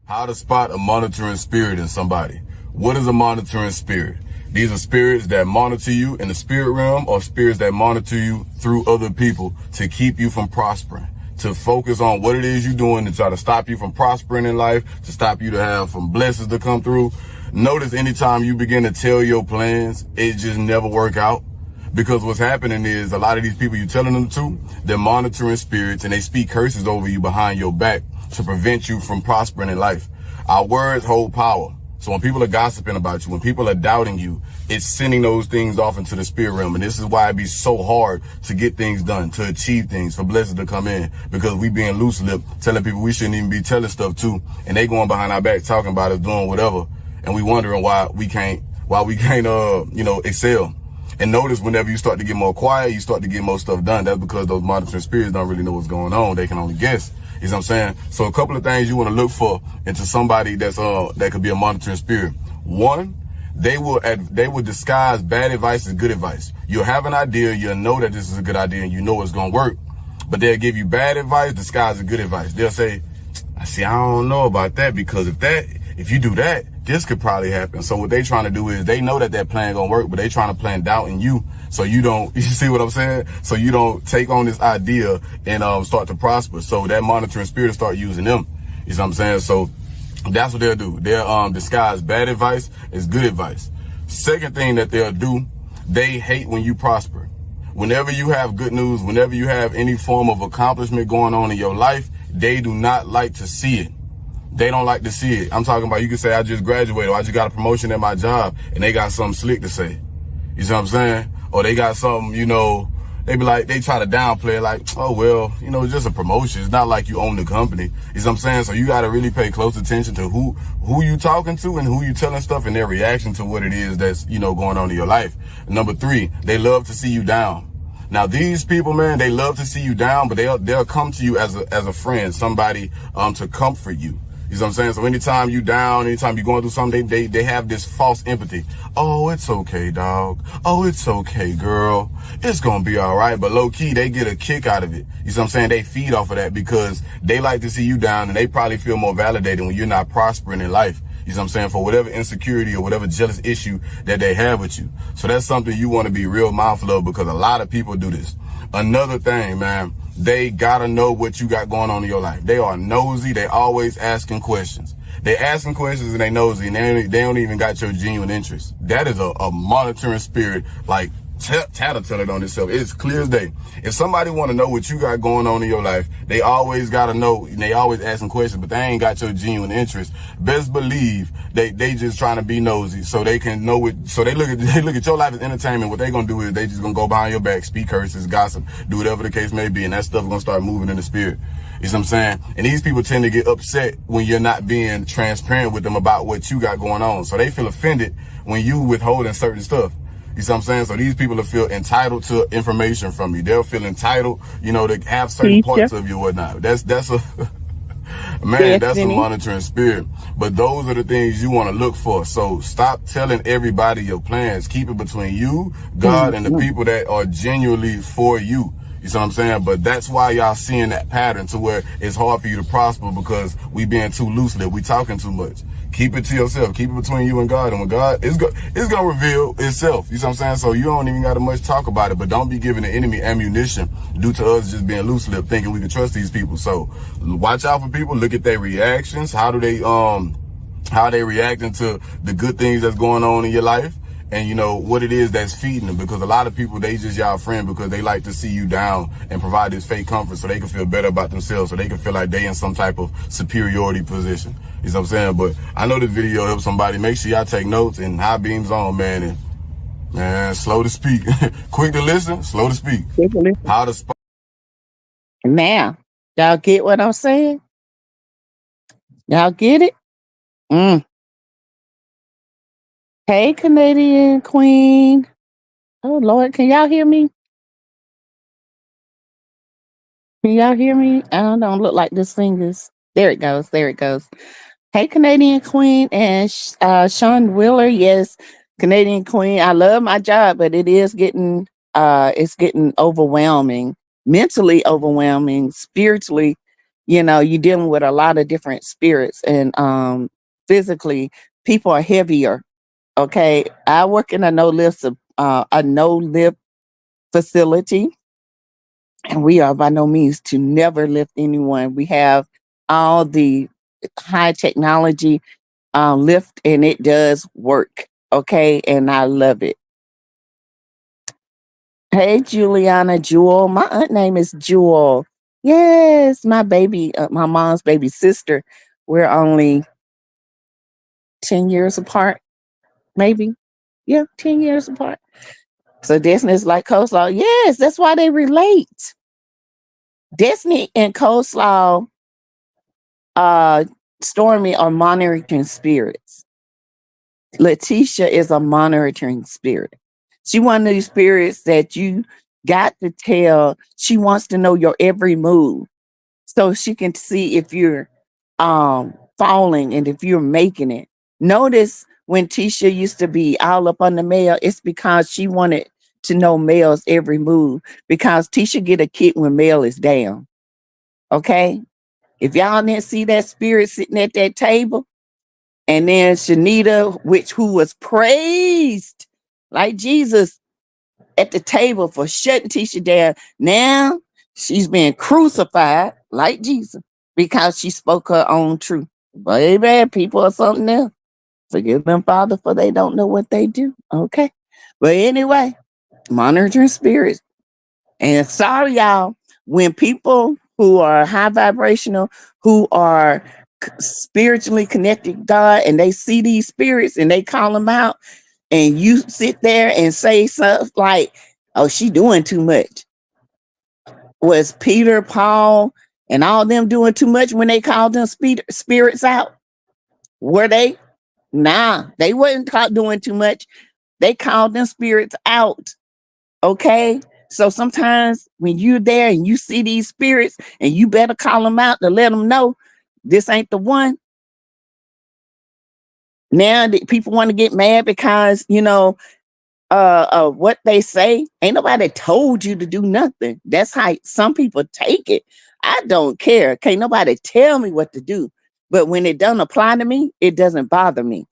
How to spot a monitoring spirit in somebody. What is a monitoring spirit? These are spirits that monitor you in the spirit realm, or spirits that monitor you through other people to keep you from prospering, to focus on what it is you're doing to try to stop you from prospering in life, to stop you to have some blessings to come through. Notice anytime you begin to tell your plans, it just never work out. Because what's happening is a lot of these people you're telling them to, they're monitoring spirits, and they speak curses over you behind your back to prevent you from prospering in life. Our words hold power. So when people are gossiping about you, when people are doubting you, it's sending those things off into the spirit realm. And this is why it be so hard to get things done, to achieve things, for blessings to come in. Because we being loose-lipped, telling people we shouldn't even be telling stuff to, and they going behind our back talking about us doing whatever. And we wondering why we can't, excel. And notice whenever you start to get more quiet, you start to get more stuff done. That's because those monitoring spirits don't really know what's going on. They can only guess. You know what I'm saying? So a couple of things you want to look for into somebody that's that could be a monitoring spirit. One, they will disguise bad advice as good advice. You'll have an idea, you'll know that this is a good idea, and you know it's gonna work. But they'll give you bad advice disguised as good advice. They'll say, "See, I don't know about that, because if you do that, this could probably happen." So what they trying to do is, they know that plan gonna work, but they trying to plant doubt in you, so you don't, you see what I'm saying? So you don't take on this idea and start to prosper. So that monitoring spirit start using them. You see what I'm saying? So that's what they'll do. They'll disguise bad advice as good advice. Second thing that they'll do, they hate when you prosper. Whenever you have good news, whenever you have any form of accomplishment going on in your life, they do not like to see it. They don't like to see it. I'm talking about, you can say, I just graduated, or I just got a promotion at my job, and they got something slick to say. You see what I'm saying? Or they got something, they be like, they try to downplay it, like, oh, well, it's just a promotion. It's not like you own the company. You see what I'm saying? So you got to really pay close attention to who you talking to and who you telling stuff, and their reaction to what it is that's, going on in your life. And number three, they love to see you down. Now, these people, man, they love to see you down, but they'll come to you as a friend, somebody to comfort you. You know what I'm saying? So anytime you down, anytime you're going through something, they have this false empathy. Oh, it's okay, dog. Oh, it's okay, girl. It's going to be all right. But low key, they get a kick out of it. You know what I'm saying? They feed off of that because they like to see you down, and they probably feel more validated when you're not prospering in life. You know what I'm saying? For whatever insecurity or whatever jealous issue that they have with you. So that's something you want to be real mindful of, because a lot of people do this. Another thing, man, they gotta know what you got going on in your life. They are nosy. They always asking questions. They asking questions and they nosy, and they don't even got your genuine interest. That is a monitoring spirit, like tattletale on itself. It's clear as day. If somebody want to know what you got going on in your life, they always got to know, and they always asking questions, but they ain't got your genuine interest. Best believe they just trying to be nosy so they can know it. So they look at your life as entertainment. What they gonna do is they just gonna go behind your back, speak curses, gossip, do whatever the case may be, and that stuff gonna start moving in the spirit. You see what I'm saying? And these people tend to get upset when you're not being transparent with them about what you got going on. So they feel offended when you withholding certain stuff. You see what I'm saying? So these people will feel entitled to information from you. They'll feel entitled, to have certain parts of you or whatnot. That's a man, that's a monitoring spirit. But those are the things you want to look for. So stop telling everybody your plans. Keep it between you, God, and the people that are genuinely for you. You see what I'm saying? But that's why y'all seeing that pattern to where it's hard for you to prosper, because we being too loose-lipped. We talking too much. Keep it to yourself. Keep it between you and God. And when God, it's gonna reveal itself. You know what I'm saying? So you don't even got to much talk about it, but don't be giving the enemy ammunition due to us just being loose lip, thinking we can trust these people. So watch out for people. Look at their reactions. How they reacting to the good things that's going on in your life. And you know what it is that's feeding them, because a lot of people, they just y'all friend because they like to see you down and provide this fake comfort so they can feel better about themselves, so they can feel like they in some type of superiority position. You know what I'm saying? But I know this video helps somebody. Make sure y'all take notes, and high beams on, man. And man, slow to speak. Quick to listen, slow to speak. How to spot. Now, y'all get what I'm saying? Y'all get it? Hey, Canadian Queen. Oh, Lord, can y'all hear me? Can y'all hear me? I don't look like this thing is. There it goes. There it goes. Hey, Canadian Queen and Sean Wheeler. Yes, Canadian Queen. I love my job, but it's getting overwhelming, mentally overwhelming, spiritually. You know, you're dealing with a lot of different spirits, and physically, people are heavier. Okay, I work in a no lift facility, and we are by no means to never lift anyone. We have all the high technology lift, and it does work. Okay, and I love it. Hey, Juliana Jewel. My aunt name is Jewel. Yes, my baby, my mom's baby sister. We're only 10 years apart, maybe. Yeah, 10 years apart. So Destiny's like Coleslaw. Yes, that's why they relate. Destiny and Coleslaw, Stormy are monitoring spirits. Letitia is a monitoring spirit. She one of these spirits that you got to tell. She wants to know your every move, so she can see if you're falling and if you're making it. Notice when Tisha used to be all up on the mail, it's because she wanted to know Mel's every move, because Tisha get a kick when Mel is down. Okay? If y'all didn't see that spirit sitting at that table, and then Shanita, who was praised like Jesus at the table for shutting Tisha down, now she's being crucified like Jesus because she spoke her own truth. Baby, people are something else. Forgive them, Father, for they don't know what they do. Okay. But anyway, monitoring spirits. And sorry, y'all, when people who are high vibrational, who are spiritually connected to God, and they see these spirits and they call them out, and you sit there and say stuff like, oh, she doing too much. Was Peter, Paul, and all them doing too much when they called them spirits out? Were they? Nah, they wasn't doing too much. They called them spirits out. Okay? So sometimes when you're there and you see these spirits, and you better call them out to let them know this ain't the one. Now people want to get mad because, you know, what they say. Ain't nobody told you to do nothing. That's how some people take it. I don't care. Can't nobody tell me what to do. But when it doesn't apply to me, it doesn't bother me.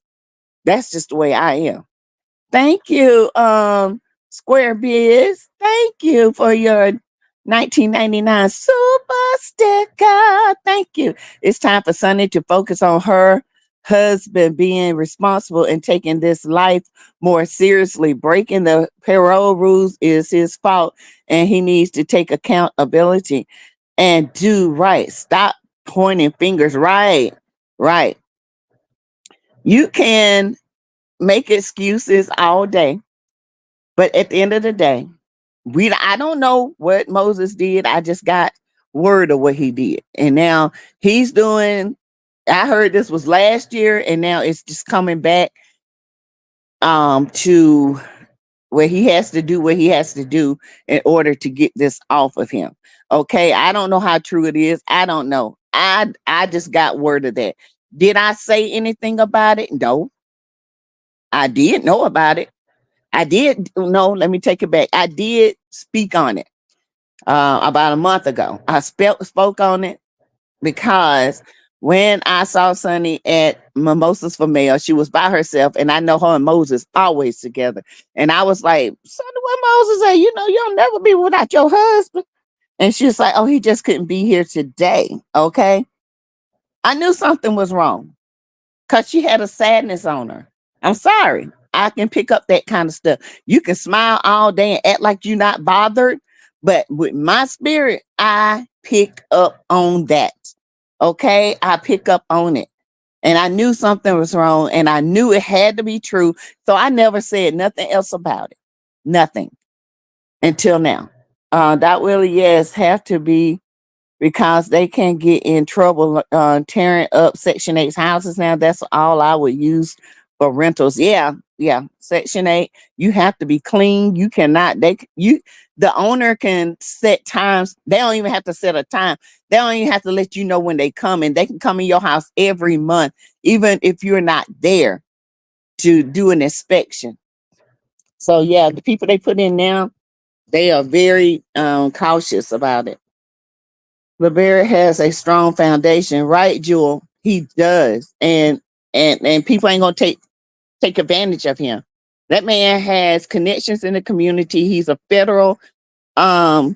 That's just the way I am. Thank you, Square Biz. Thank you for your 1999 super sticker. Thank you. It's time for Sunny to focus on her husband being responsible and taking this life more seriously. Breaking the parole rules is his fault, and he needs to take accountability and do right. Stop pointing fingers. Right. You can make excuses all day, but at the end of the day, I don't know what Moses did. I just got word of what he did. And now he's doing, I heard this was last year, and now it's just coming back to where he has to do what he has to do in order to get this off of him. Okay, I don't know how true it is. I don't know. I just got word of that. Did I say anything about it? No. I did know about it. I did. No, let me take it back. I did speak on it about a month ago. I spoke on it because when I saw Sunny at mimosas for mail. She was by herself, and I know her and Moses always together. And I was like, Sonny, where Moses at? You know, you'll never be without your husband. And she was like, oh, he just couldn't be here today. Okay. I knew something was wrong because she had a sadness on her. I'm sorry. I can pick up that kind of stuff. You can smile all day and act like you're not bothered, but with my spirit, I pick up on that. Okay. I pick up on it. And I knew something was wrong, and I knew it had to be true. So I never said nothing else about it. Nothing until now. That really, yes, have to be because they can get in trouble tearing up Section 8 houses now. That's all I would use for rentals. Yeah, yeah. Section 8, you have to be clean. You cannot, the owner can set times. They don't even have to set a time. They don't even have to let you know when they come in. They can come in your house every month, even if you're not there to do an inspection. So yeah, the people they put in now, they are very cautious about it. LeBaron has a strong foundation, right, Jewel? He does, and people ain't gonna take advantage of him. That man has connections in the community. He's a federal um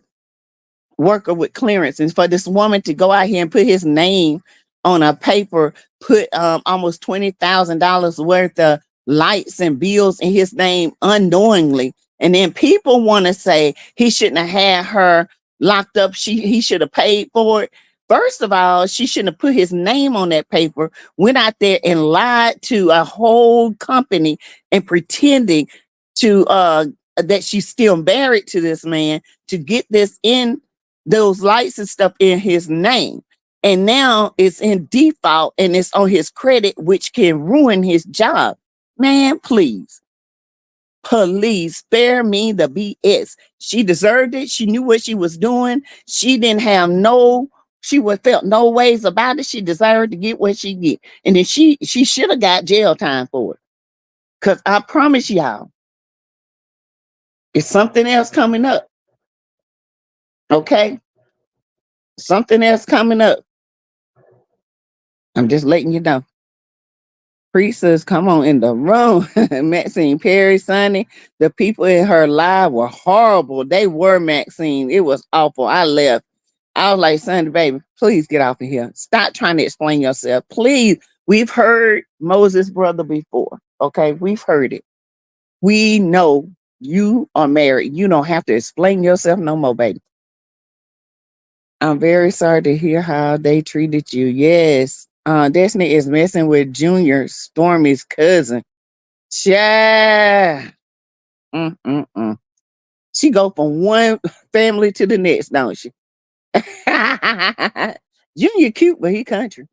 worker with clearance, and for this woman to go out here and put his name on a paper, put almost $20,000 worth of lights and bills in his name unknowingly, and then people want to say he shouldn't have had her locked up. He should have paid for it. First of all, she shouldn't have put his name on that paper, went out there and lied to a whole company and pretending to that she's still married to this man to get this in those lights and stuff in his name. And now it's in default and it's on his credit, which can ruin his job. Man, please spare me the BS. She deserved it. She knew what she was doing. She didn't have felt no ways about it. She deserved to get what she get. And then she should have got jail time for it. Because I promise y'all, it's something else coming up. Okay? Something else coming up. I'm just letting you know. Priestess, come on in the room. Maxine Perry, Sunny, the people in her live were horrible. They were, Maxine. It was awful. I left. I was like, Sunny, baby, please get off of here. Stop trying to explain yourself. Please. We've heard Moses' brother before. Okay, we've heard it. We know you are married. You don't have to explain yourself no more, baby. I'm very sorry to hear how they treated you. Yes. Destiny is messing with Junior, Stormy's cousin. Yeah. She go from one family to the next, don't she? Junior cute, but he country.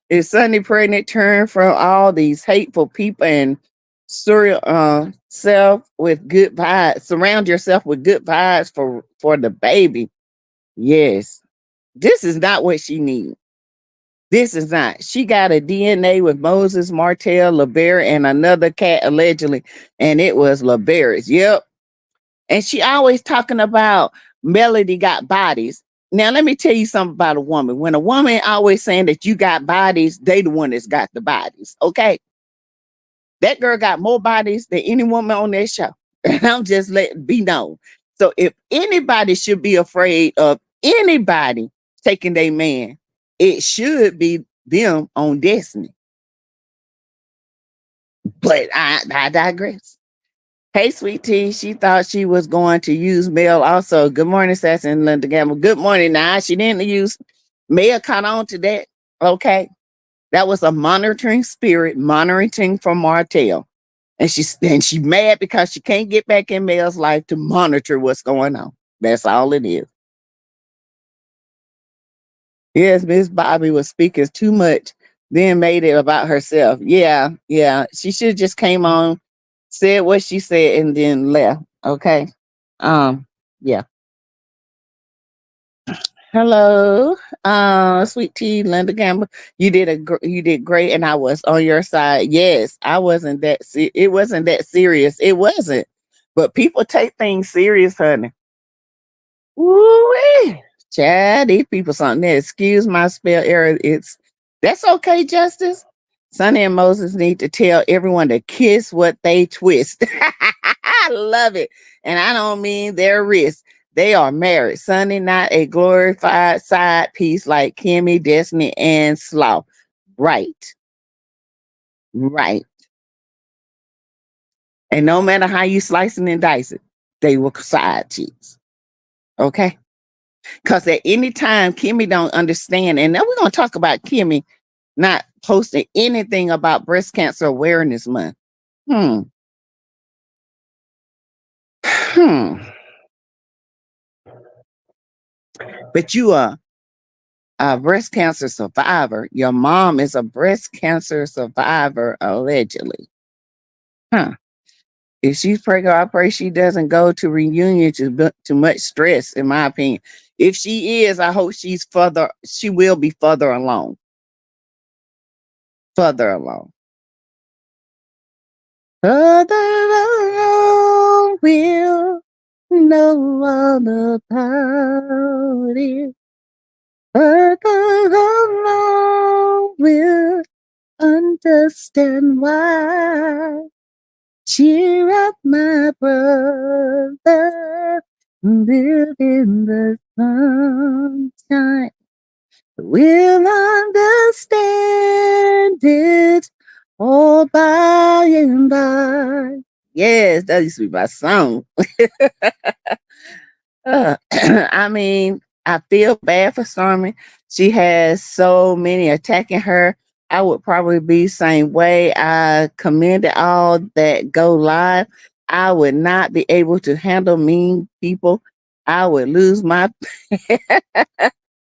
Is Sunny pregnant? Turn from all these hateful people and surround self with good vibes. Surround yourself with good vibes for the baby. Yes. This is not what she needs. This is not. She got a DNA with Moses, Martell, LeBaron, and another cat allegedly, and it was LeBaron's. Yep. And she always talking about Melody got bodies. Now, let me tell you something about a woman. When a woman always saying that you got bodies, they the one that's got the bodies. Okay. That girl got more bodies than any woman on that show. And I'm just letting it be known. So if anybody should be afraid of anybody taking their man, it should be them on Destiny. But I digress. Hey, sweet tea. She thought she was going to use mail also. Good morning, Sassy and Linda Gamble. Good morning. Nah, she didn't use mail. Caught on to that. Okay. That was a monitoring spirit, monitoring from Martell. And she mad because she can't get back in Mel's life to monitor what's going on. That's all it is. Yes, Miss Bobby was speaking too much, then made it about herself. Yeah. She should just came on, said what she said, and then left. Okay. Yeah. Hello, sweet tea, Linda Gamble. You did great, and I was on your side. Yes, I wasn't that. It wasn't that serious. It wasn't, but people take things serious, honey. Woo, Chad, these people something. Excuse my spell error. It's That's okay, Justice. Sonny and Moses need to tell everyone to kiss what they twist. I love it. And I don't mean their wrist. They are married. Sonny, not a glorified side piece like Kimmy, Destiny, and Slaw. Right. Right. And no matter how you slice and dice it, they were side chicks. Okay? Because at any time, Kimmy don't understand. And then we're going to talk about Kimmy not posting anything about Breast Cancer Awareness Month. Hmm. Hmm. But you are a breast cancer survivor. Your mom is a breast cancer survivor, allegedly. Huh. If she's pregnant, I pray she doesn't go to reunion too much stress, in my opinion. If she is, I hope she will be further along. Further along. Further along, we'll know all about it. Further along, we'll understand why. Cheer up, my brother, live in the sunshine. We'll understand it all by and by. Yes, that used to be my song. I mean, I feel bad for Stormy. She has so many attacking her. I would probably be the same way. I commended all that go live. I would not be able to handle mean people. I would lose my.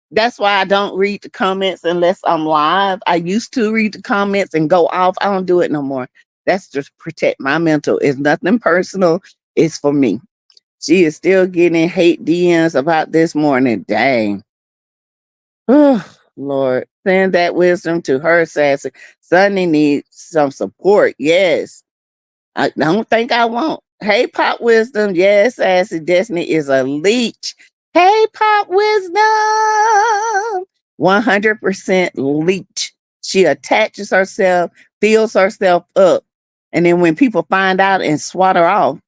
That's why I don't read the comments unless I'm live. I used to read the comments and go off. I don't do it no more. That's just protect my mental. It's nothing personal. It's for me. She is still getting hate DMs about this morning. Dang. Oh, Lord. Send that wisdom to her, Sassy. Sunny needs some support. Yes. I don't think I won't. Hey, Pop Wisdom. Yes, Sassy. Destiny is a leech. Hey, Pop Wisdom. 100% leech. She attaches herself, fills herself up. And then when people find out and swat her off,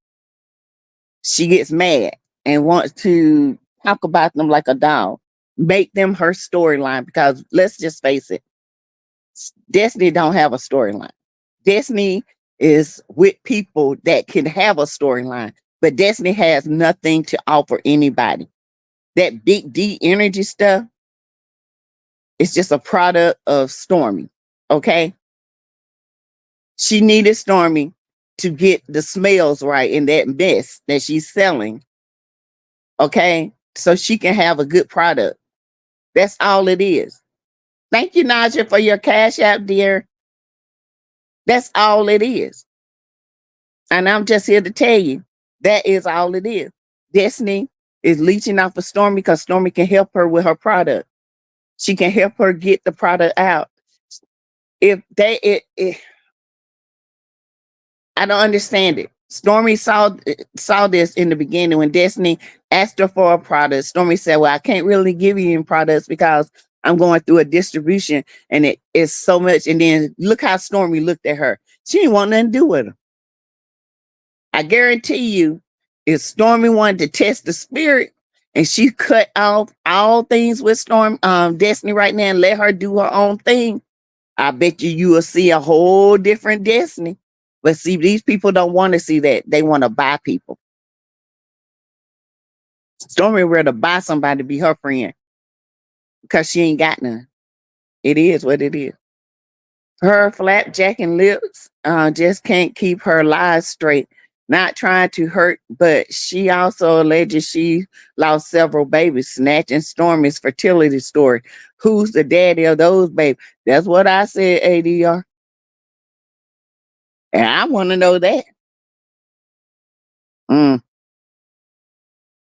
she gets mad and wants to talk about them like a dog, make them her storyline. Because let's just face it, Destiny don't have a storyline. Destiny is with people that can have a storyline, but Destiny has nothing to offer anybody. That big D energy stuff is just a product of Stormy. Okay. She needed Stormy to get the smells right in that mess that she's selling. Okay. So she can have a good product. That's all it is. Thank you, Naja, for your cash app, dear. That's all it is. And I'm just here to tell you that is all it is. Destiny is leeching off of Stormy because Stormy can help her with her product. She can help her get the product out. If they, I don't understand it. Stormy saw this in the beginning when Destiny asked her for a product. Stormy said, "Well, I can't really give you any products because I'm going through a distribution and it is so much." And then look how Stormy looked at her. She didn't want nothing to do with her. I guarantee you, if Stormy wanted to test the spirit and she cut off all things with Destiny right now and let her do her own thing, I bet you will see a whole different Destiny. But see, these people don't want to see that. They want to buy people. Stormy would rather buy somebody to be her friend because she ain't got none. It is what it is. Her flapjacking lips just can't keep her lies straight. Not trying to hurt, but she also alleges she lost several babies, snatching Stormy's fertility story. Who's the daddy of those babies? That's what I said, ADR. And I want to know that.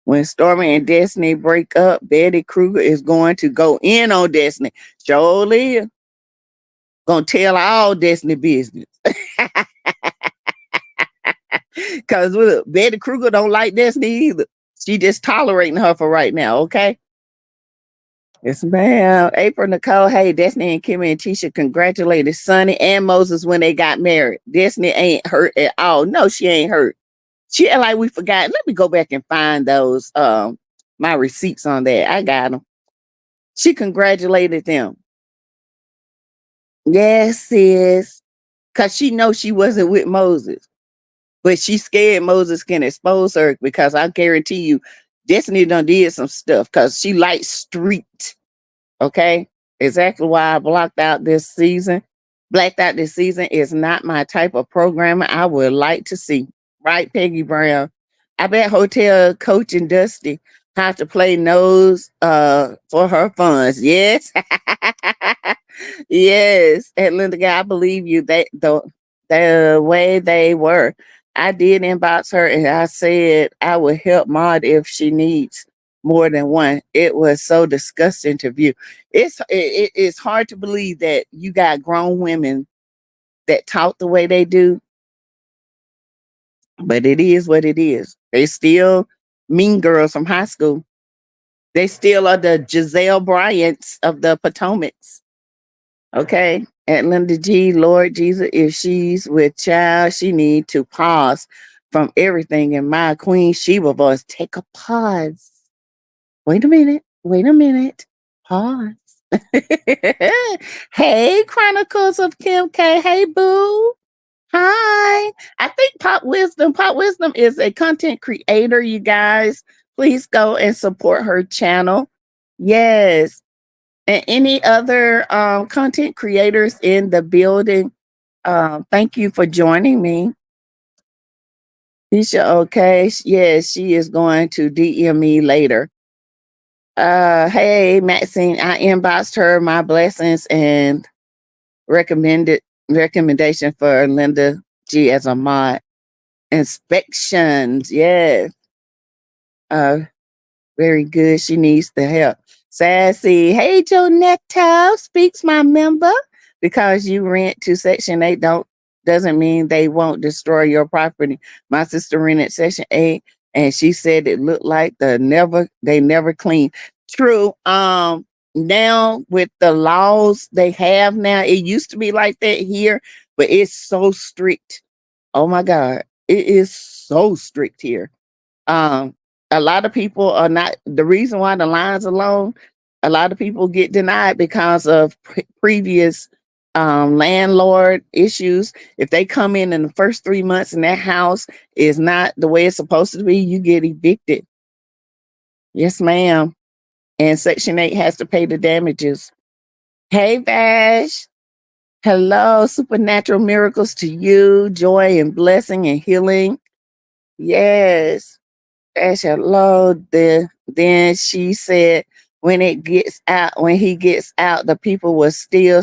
When Stormy and Destiny break up, Betty Kruger is going to go in on Destiny. Surely gonna tell all Destiny business. Cause look, Betty Kruger don't like Destiny either. She just tolerating her for right now, okay? Yes, ma'am. April Nicole, hey, Destiny and Kimmy and Tisha congratulated Sonny and Moses when they got married. Destiny ain't hurt at all. No, she ain't hurt. She act like we forgot. Let me go back and find those my receipts on that. I got them. She congratulated them. Yes, sis. Cause she knows she wasn't with Moses. But she scared Moses can expose her because I guarantee you, Destiny done did some stuff because she likes street. Okay. Exactly why I blocked out this season. Blacked out this season is not my type of programming I would like to see. Right, Peggy Brown? I bet Hotel Coach and Dusty have to play nose for her funds. Yes. Yes. And Linda Guy, I believe you. The way they were. I did inbox her and I said I would help Maud if she needs more than one. It was so disgusting to view. It's hard to believe that you got grown women that talk the way they do, but it is what it is. They still mean girls from high school. They still are the Giselle Bryants of the Potomacs. Okay. And Linda G, Lord Jesus, if she's with child, she need to pause from everything. And my Queen Sheba voice, take a pause. Wait a minute. Wait a minute. Pause. Hey, Chronicles of Kim K. Hey, boo. Hi. I think Pop Wisdom is a content creator, you guys. Please go and support her channel. Yes. And any other content creators in the building, thank you for joining me. Tisha, okay. Yes, she is going to DM me later. Hey, Maxine, I inboxed her my blessings and recommendation for Linda G as a mod. Inspections, yes. Uh, Very good. She needs the help. Sassy, hey, Jonetta, speaks my member. Because you rent to Section 8 doesn't mean they won't destroy your property. My sister rented Section 8 and she said it looked like they never clean. True. Now with the laws they have now, it used to be like that here, but it's so strict. Oh my God. It is so strict here. Um, a lot of people are not the reason why the lines are long. A lot of people get denied because of previous landlord issues. If they come in the first 3 months and that house is not the way it's supposed to be, you get evicted. Yes, ma'am. And Section 8 has to pay the damages. Hey, Vash. Hello, supernatural miracles to you, joy and blessing and healing. Yes. Ash hello. Then she said when he gets out, the people were still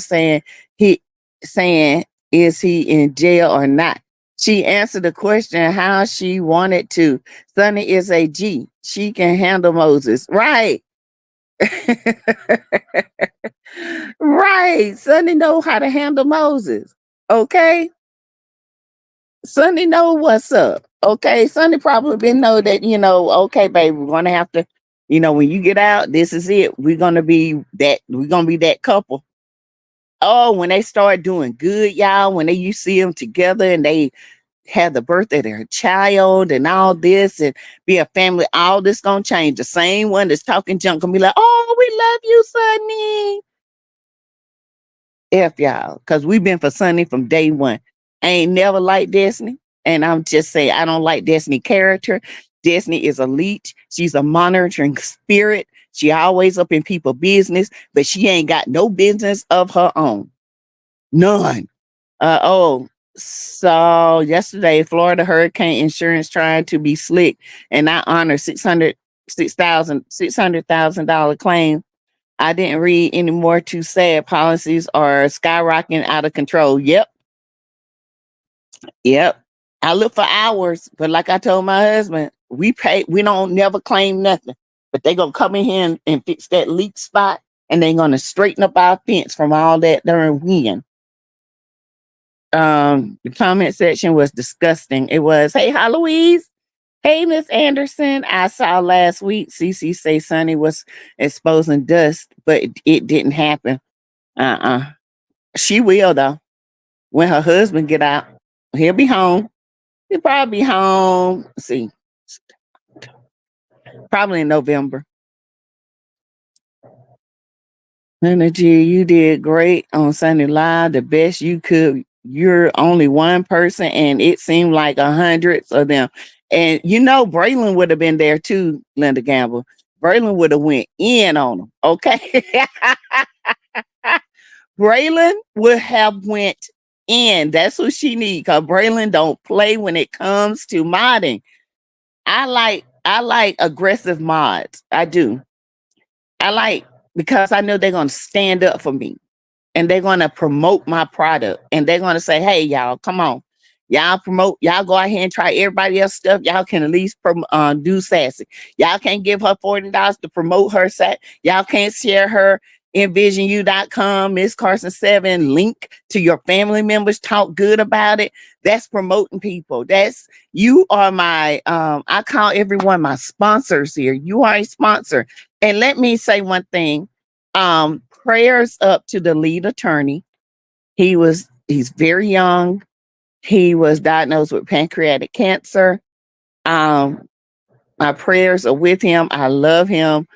he saying is he in jail or not. She answered the question how she wanted to. Sunny is a G. She can handle Moses. Right. Right. Sunny know how to handle Moses. Okay. Sunny know what's up. Okay. Sunny probably been know that, okay, baby, we're gonna have to, when you get out, this is it. We're gonna be that couple. Oh, when they start doing good, y'all, when you see them together and they have the birth of their child and all this and be a family, all this gonna change. The same one that's talking junk gonna be like, oh, we love you, Sunny. F y'all, because we've been for Sunny from day one. I ain't never liked Destiny. And I'm just saying, I don't like Destiny character. Destiny is a leech. She's a monitoring spirit. She always up in people's business, but she ain't got no business of her own. None. So yesterday, Florida hurricane insurance trying to be slick, and I honor $600,000 claim. I didn't read any more. Too sad. Policies are skyrocketing out of control. Yep. I look for hours, but like I told my husband, we don't never claim nothing. But they gonna come in here and fix that leak spot, and they gonna straighten up our fence from all that during wind. The comment section was disgusting. It was, hey, Heloise. Hey, Miss Anderson, I saw last week Cece say Sunny was exposing dust, but it didn't happen. Uh-uh. She will though. When her husband get out, he'll be home. He'll probably be home. Let's see, probably in November. Energy, you did great on Sunday Live, the best you could. You're only one person, and it seemed like hundreds of them. And you know, Braylon would have been there too, Linda Gamble. Braylon would have went in on them. Okay, Braylon would have went in. That's what she need. Cause Braylon don't play when it comes to modding. I like aggressive mods. I do. I like because I know they're gonna stand up for me and they're going to promote my product and they're going to say, hey, y'all, come on. Y'all promote, y'all go out here and try everybody else stuff. Y'all can at least do Sassy. Y'all can't give her $40 to promote her set. Y'all can't share her envisioну.com, Miss Carson 7 link to your family members. Talk good about it. That's promoting people. That's, you are my, I call everyone my sponsors here. You are a sponsor. And let me say one thing. Prayers up to the lead attorney. He's very young. He was diagnosed with pancreatic cancer. My prayers are with him. I love him.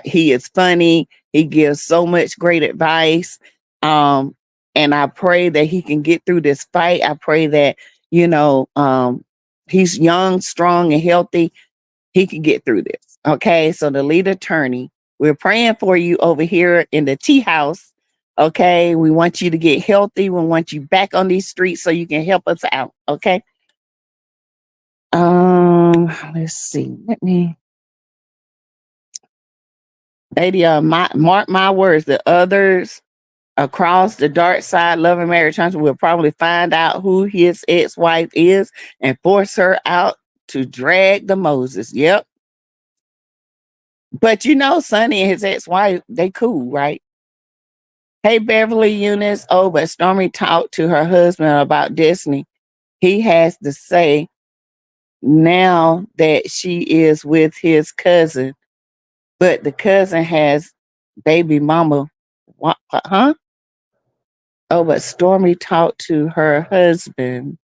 He is funny. He gives so much great advice. And I pray that he can get through this fight. I pray that, he's young, strong, and healthy. He can get through this. Okay. So the lead attorney, we're praying for you over here in the tea house. Okay. We want you to get healthy. We want you back on these streets so you can help us out. Okay. Let's see. Lady, mark my words. The others across the dark side, love and marriage country will probably find out who his ex-wife is and force her out to drag the Moses. Yep. But Sonny and his ex-wife, they cool, right? Hey, Beverly Eunice. Oh, but Stormy talked to her husband about Disney. He has to say now that she is with his cousin, but the cousin has baby mama. What, huh? Oh, but Stormy talked to her husband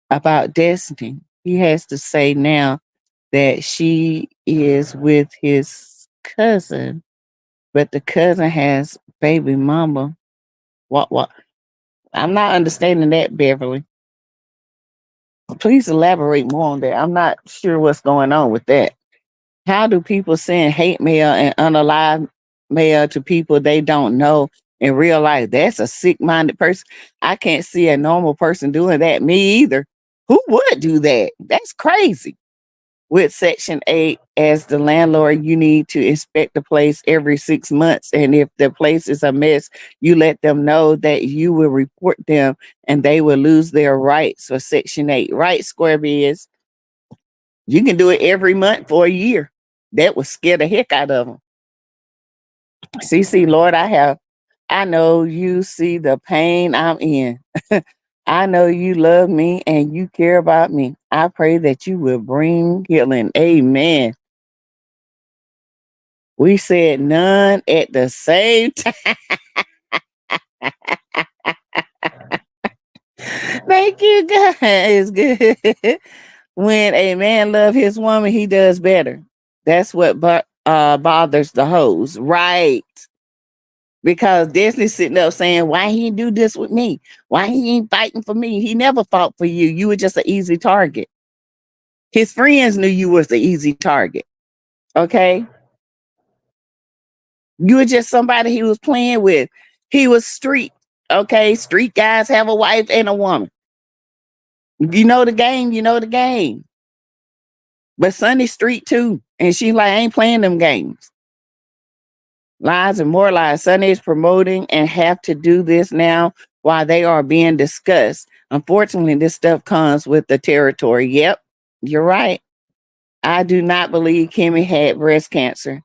about Destiny. He has to say now that she is with his cousin, but the cousin has baby mama. What? I'm not understanding that, Beverly. Please elaborate more on that. I'm not sure what's going on with that. How do people send hate mail and unalive mail to people they don't know in real life? That's a sick-minded person. I can't see a normal person doing that. Me either. Who would do that? That's crazy. With Section 8, as the landlord, you need to inspect the place every 6 months. And if the place is a mess, you let them know that you will report them and they will lose their rights for Section 8. Right, Square Biz? You can do it every month for a year. That would scare the heck out of them. CC, Lord, I know you see the pain I'm in. I know you love me and you care about me. I pray that you will bring healing. Amen. We said none at the same time. Thank you, guys. Good. When a man loves his woman, he does better. That's what bothers the hoes. Right. Because Disney's sitting up saying, why he do this with me? Why he ain't fighting for me? He never fought for you. You were just an easy target. His friends knew you was the easy target. Okay. You were just somebody he was playing with. He was street. Okay. Street guys have a wife and a woman. You know the game, you know the game. But Sunny's street too. And she like, I ain't playing them games. Lies and more lies. Sunny is promoting and have to do this now while they are being discussed. Unfortunately, this stuff comes with the territory. Yep, you're right. I do not believe Kimmy had breast cancer.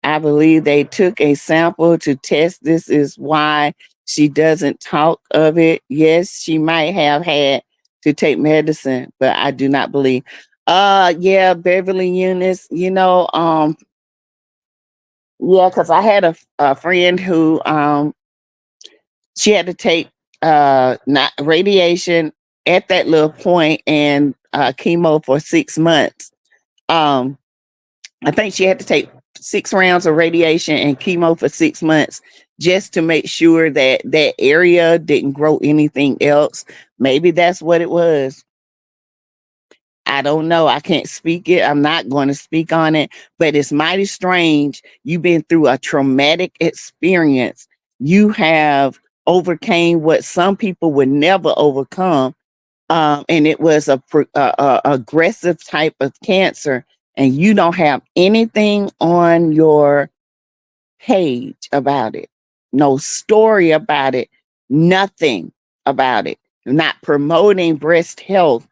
I believe they took a sample to test. This is why she doesn't talk of it. Yes, she might have had to take medicine, but I do not believe. Yeah, Beverly Eunice, yeah, because I had a friend who she had to take not radiation at that little point and chemo for 6 months. Um, I think she had to take 6 rounds of radiation and chemo for 6 months just to make sure that that area didn't grow anything else. Maybe that's what it was. I don't know. I can't speak it. I'm not going to speak on it, but it's mighty strange. You've been through a traumatic experience. You have overcame what some people would never overcome. And it was a aggressive type of cancer, and you don't have anything on your page about it, no story about it, nothing about it, not promoting breast health,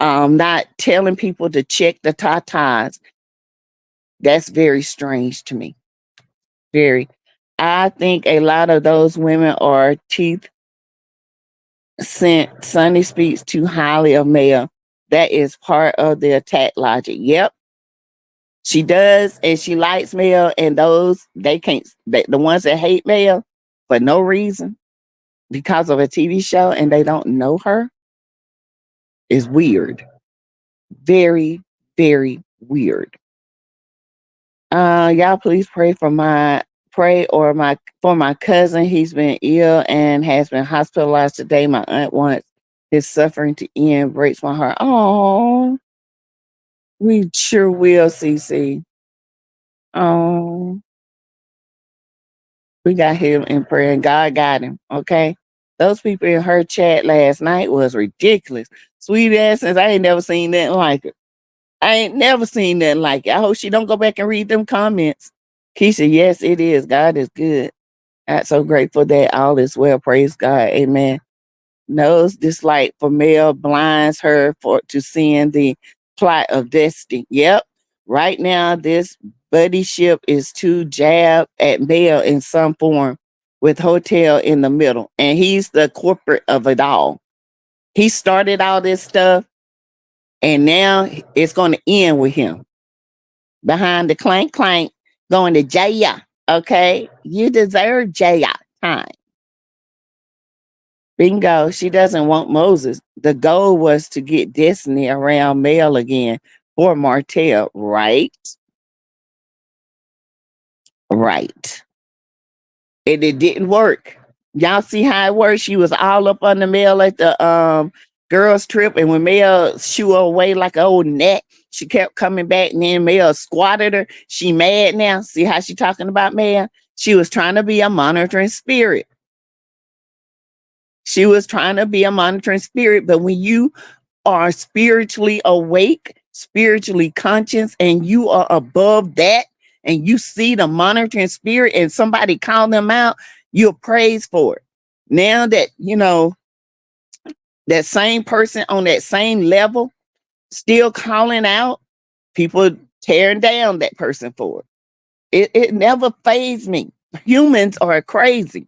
not telling people to check the tatas. That's very strange to me. Very. I think a lot of those women are teeth sent. Sunny speaks too highly of male. That is part of the attack logic. Yep, she does, and she likes male, and those they can't. The ones that hate male for no reason because of a TV show and they don't know her is weird. Very, very weird. Y'all please pray or my for my cousin. He's been ill and has been hospitalized today. My aunt wants his suffering to end. Breaks my heart. Oh, we sure will, CC. Oh, we got him in prayer and God got him. Okay. Those people in her chat last night was ridiculous. Sweet asses. I ain't never seen nothing like it. I ain't never seen nothing like it. I hope she don't go back and read them comments. Keisha, yes, it is. God is good. I'm so grateful that all is well. Praise God. Amen. Knows dislike for male blinds her for to seeing the plot of destiny. Yep. Right now, this buddyship is to jab at male in some form with hotel in the middle. And he's the corporate of it all. He started all this stuff, and now it's going to end with him behind the clank clank going to jail. Okay. You deserve jail time. Bingo. She doesn't want Moses. The goal was to get Destiny around Mel again for Martell, right? Right. And it didn't work. Y'all see how it worked? She was all up on the Mel at the girls' trip, and when Mel shoo her away like an old net, she kept coming back, and then Mel squatted her. She mad now. See how she talking about Mel? She was trying to be a monitoring spirit. She was trying to be a monitoring spirit, but when you are spiritually awake, spiritually conscious, and you are above that, and you see the monitoring spirit and somebody call them out, you're praised for it. Now that you know that same person on that same level still calling out, people tearing down that person for it. It never fazed me. Humans are crazy.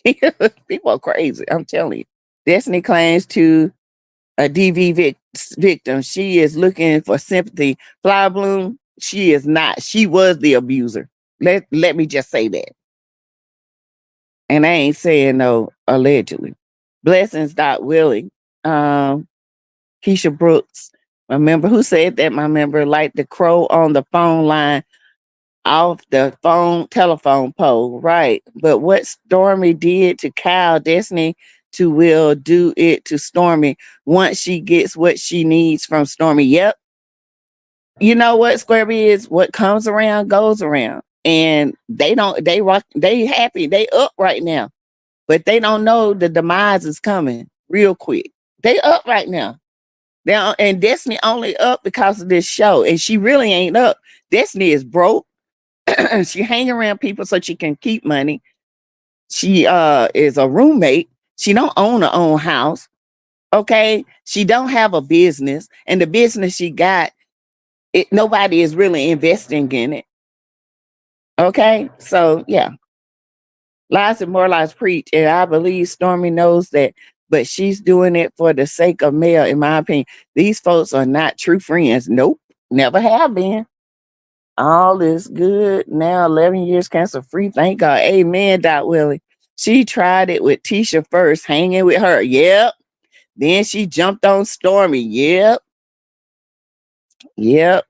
People are crazy. I'm telling you. Destiny claims to a victim. She is looking for sympathy. Flower Bloom, she is not. She was the abuser. Let me just say that. And I ain't saying no allegedly. Blessings, Dot Willie. Keisha Brooks, my member who said that my member like the crow on the phone line off the telephone pole, right? But what Stormy did to Kyle, Destiny to will do it to Stormy once she gets what she needs from Stormy. Yep. You know what, Squareby, is what comes around goes around. And they rock, they happy, they up right now. But they don't know the demise is coming real quick. They up right now. And Destiny only up because of this show. And she really ain't up. Destiny is broke. She hang around people so she can keep money. She is a roommate. She don't own her own house. Okay. She don't have a business. And the business she got, nobody is really investing in it. Okay. So yeah. Lies and more lies preach. And I believe Stormy knows that. but she's doing it for the sake of Mel, in my opinion. These folks are not true friends. Nope, never have been. All is good now. 11 years cancer free. Thank God. Amen. Dot Willie. She tried it with Tisha first, hanging with her. Yep. Then she jumped on Stormy. Yep. Yep.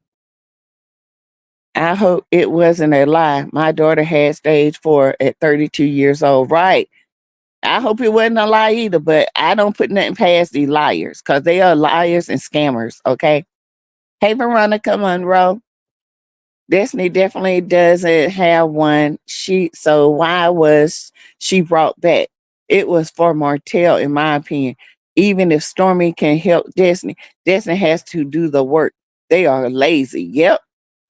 I hope it wasn't a lie. My daughter had stage 4 at 32 years old. Right. I hope it wasn't a lie either, but I don't put nothing past these liars because they are liars and scammers. Okay. Hey, Veronica Monroe. Destiny definitely doesn't have one. So why was she brought back? It was for Martell, in my opinion. Even if Stormy can help Destiny, Destiny has to do the work. They are lazy. Yep.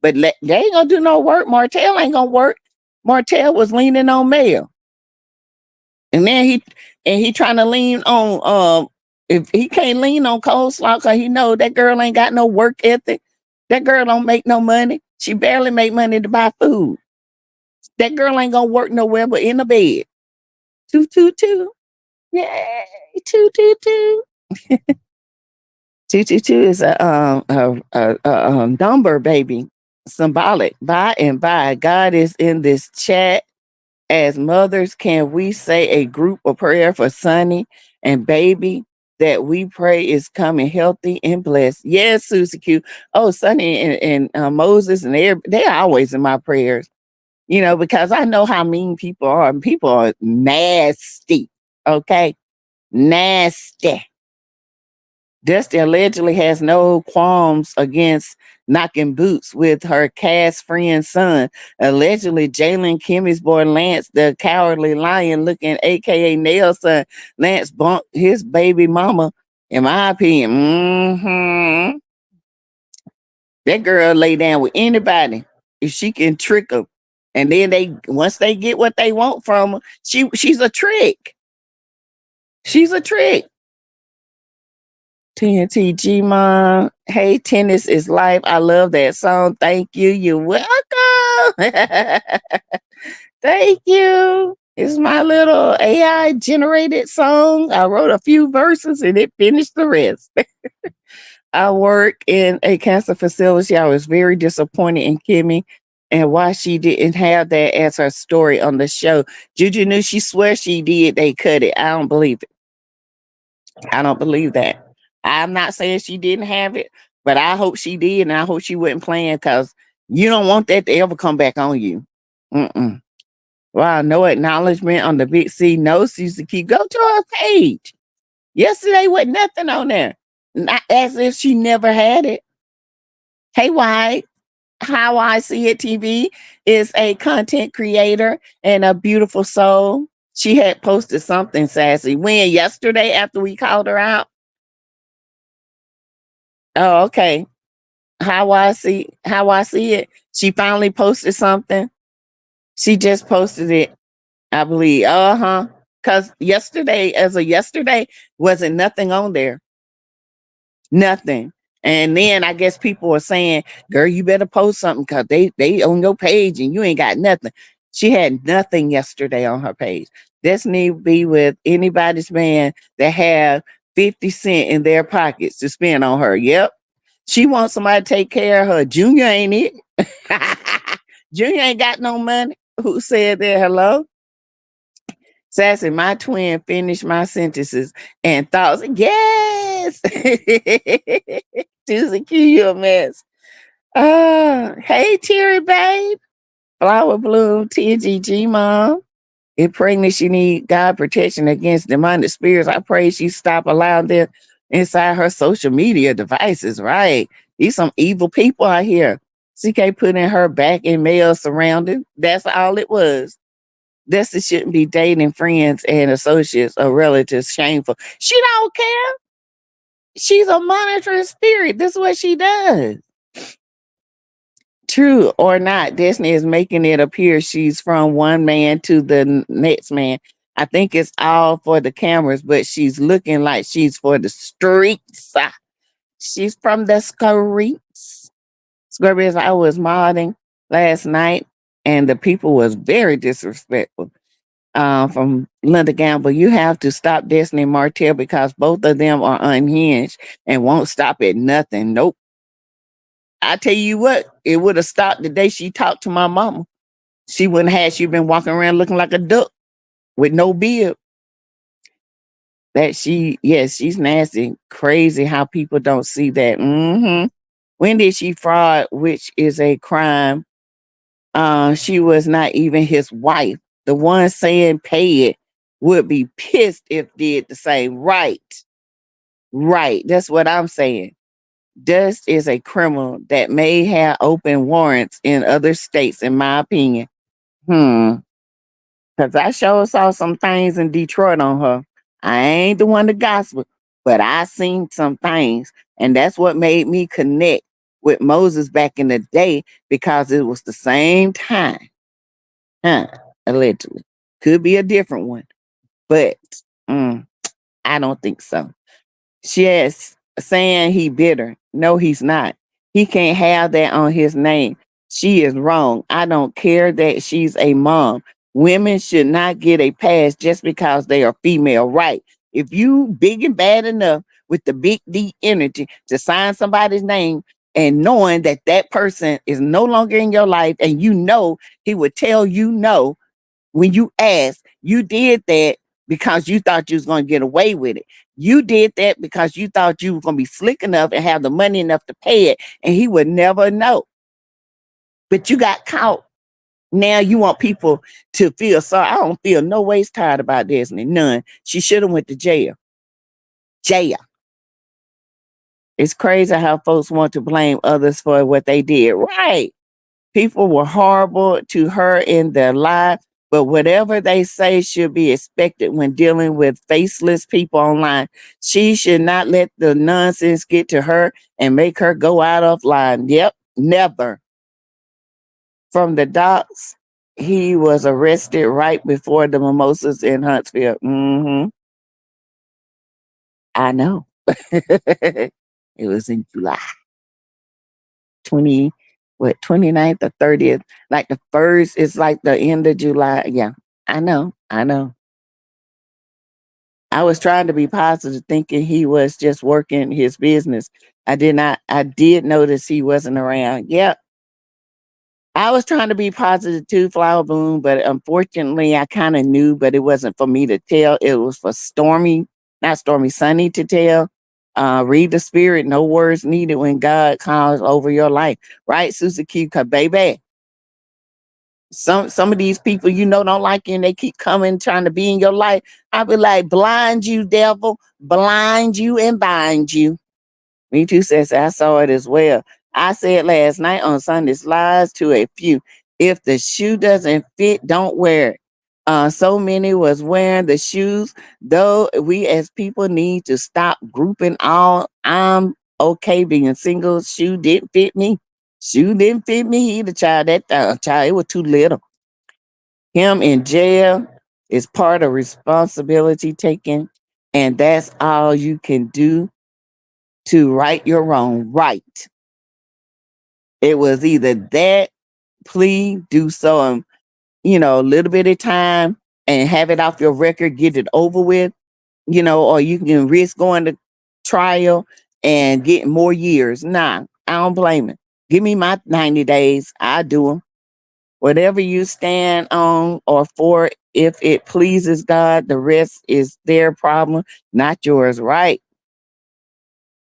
But they ain't gonna do no work. Martell ain't gonna work. Martell was leaning on Mel. And then he trying to lean on if he can't lean on Coleslaw because he know that girl ain't got no work ethic. That girl don't make no money. She barely make money to buy food. That girl ain't gonna work nowhere but in the bed. 222. Yay, 222. 222 is a number, baby. Symbolic. By and by. God is in this chat. As mothers, can we say a group of prayer for Sunny and baby that we pray is coming healthy and blessed? Yes, Susie Q. Oh, Sunny and Moses and they're always in my prayers, because I know how mean people are. People are nasty, okay? Nasty. Dusty allegedly has no qualms against knocking boots with her cast friend's son. Allegedly, Jalen Kimmy's boy Lance, the cowardly lion looking, aka Nelson, Lance bumped his baby mama, in my opinion. That girl lay down with anybody if she can trick them. And then once they get what they want from her, she's a trick. She's a trick. TNT G-Mom. Hey, tennis is life. I love that song. Thank you. You're welcome. Thank you. It's my little AI generated song. I wrote a few verses and it finished the rest. I work in a cancer facility. I was very disappointed in Kimmy and why she didn't have that as her story on the show. Juju knew she swears she did. They cut it. I don't believe it. I don't believe that. I'm not saying she didn't have it, but I hope she did, and I hope she wasn't playing because you don't want that to ever come back on you. Wow, no acknowledgement on the Big C. No, Susie Key. Go to her page. Yesterday was nothing on there. Not as if she never had it. Hey, White. How I See It TV is a content creator and a beautiful soul. She had posted something sassy. When? Yesterday after we called her out? Oh, okay. How I see it. She finally posted something. She just posted it, I believe. Because yesterday, wasn't nothing on there. Nothing. And then I guess people were saying, girl, you better post something because they on your page and you ain't got nothing. She had nothing yesterday on her page. This need to be with anybody's man that have 50 cents in their pockets to spend on her. Yep. She wants somebody to take care of her. Junior ain't it. Junior ain't got no money. Who said that? Hello? Sassy, my twin finished my sentences and thoughts. Yes. Susie Q, you a mess. Hey, Terry, babe. Flower Bloom, TGG, mom. If pregnant, she need God protection against demonic spirits. I pray she stop allowing them inside her social media devices, right? These some evil people out here. CK putting her back in male surrounding. That's all it was. Dusty shouldn't be dating friends and associates or relatives. Shameful. She don't care. She's a monitoring spirit. This is what she does. True or not, Disney is making it appear she's from one man to the next man. I think it's all for the cameras, but she's looking like she's for the streets. She's from the streets. Scorpius, I was modding last night and the people was very disrespectful. from Linda Gamble. You have to stop Destiny Martell because both of them are unhinged and won't stop at nothing. Nope. I tell you what, it would have stopped the day she talked to my mama. She wouldn't have she been walking around looking like a duck with no beard. That yes, she's nasty. Crazy how people don't see that. When did she fraud, which is a crime? She was not even his wife. The one saying pay it would be pissed if did the same. Right. Right. That's what I'm saying. Dust is a criminal that may have open warrants in other states, in my opinion. Because I sure saw some things in Detroit on her. I ain't the one to gossip, but I seen some things. And that's what made me connect with Moses back in the day because it was the same time. Huh, allegedly. Could be a different one, but I don't think so. Yes, saying he bitter. No, he's not. He can't have that on his name. She is wrong. I don't care that she's a mom. Women should not get a pass just because they are female. Right. If you big and bad enough with the big D energy to sign somebody's name and knowing that that person is no longer in your life and you know he would tell you no when you asked, you did that because you thought you was going to get away with it. You did that because you thought you were going to be slick enough and have the money enough to pay it, and he would never know. But you got caught. Now you want people to feel sorry. I don't feel no ways tired about Disney. None. She should have went to jail. Jail. It's crazy how folks want to blame others for what they did. Right. People were horrible to her in their life, but whatever they say should be expected when dealing with faceless people online. She should not let the nonsense get to her and make her go out of line. Yep, never. From the docks, he was arrested right before the mimosas in Huntsville. I know. It was in July 20, what, 29th or 30th. Like the first is like the end of July. Yeah, I know. I know. I was trying to be positive, thinking he was just working his business. I did notice he wasn't around. Yeah, I was trying to be positive too, Flower Boom, but unfortunately I kind of knew, but it wasn't for me to tell. It was for not Stormy, Sunny to tell. Read the spirit, no words needed when God calls over your life. Right, Susie Q, cause baby, some of these people don't like you and they keep coming trying to be in your life. I be like, blind you, devil, blind you and bind you. Me too, says I saw it as well. I said last night on Sunday's Lies to a few, if the shoe doesn't fit, don't wear it. So many was wearing the shoes, though we as people need to stop grouping all. I'm okay being single. Shoe didn't fit me. Shoe didn't fit me either, child. That child, it was too little. Him in jail is part of responsibility taking, and that's all you can do to right your wrong. Right. It was either that plea, do so in, a little bit of time and have it off your record, get it over with, or you can risk going to trial and getting more years. Nah, I don't blame it. Give me my 90 days. I do them. Whatever you stand on or for, if it pleases God, the rest is their problem, not yours. Right.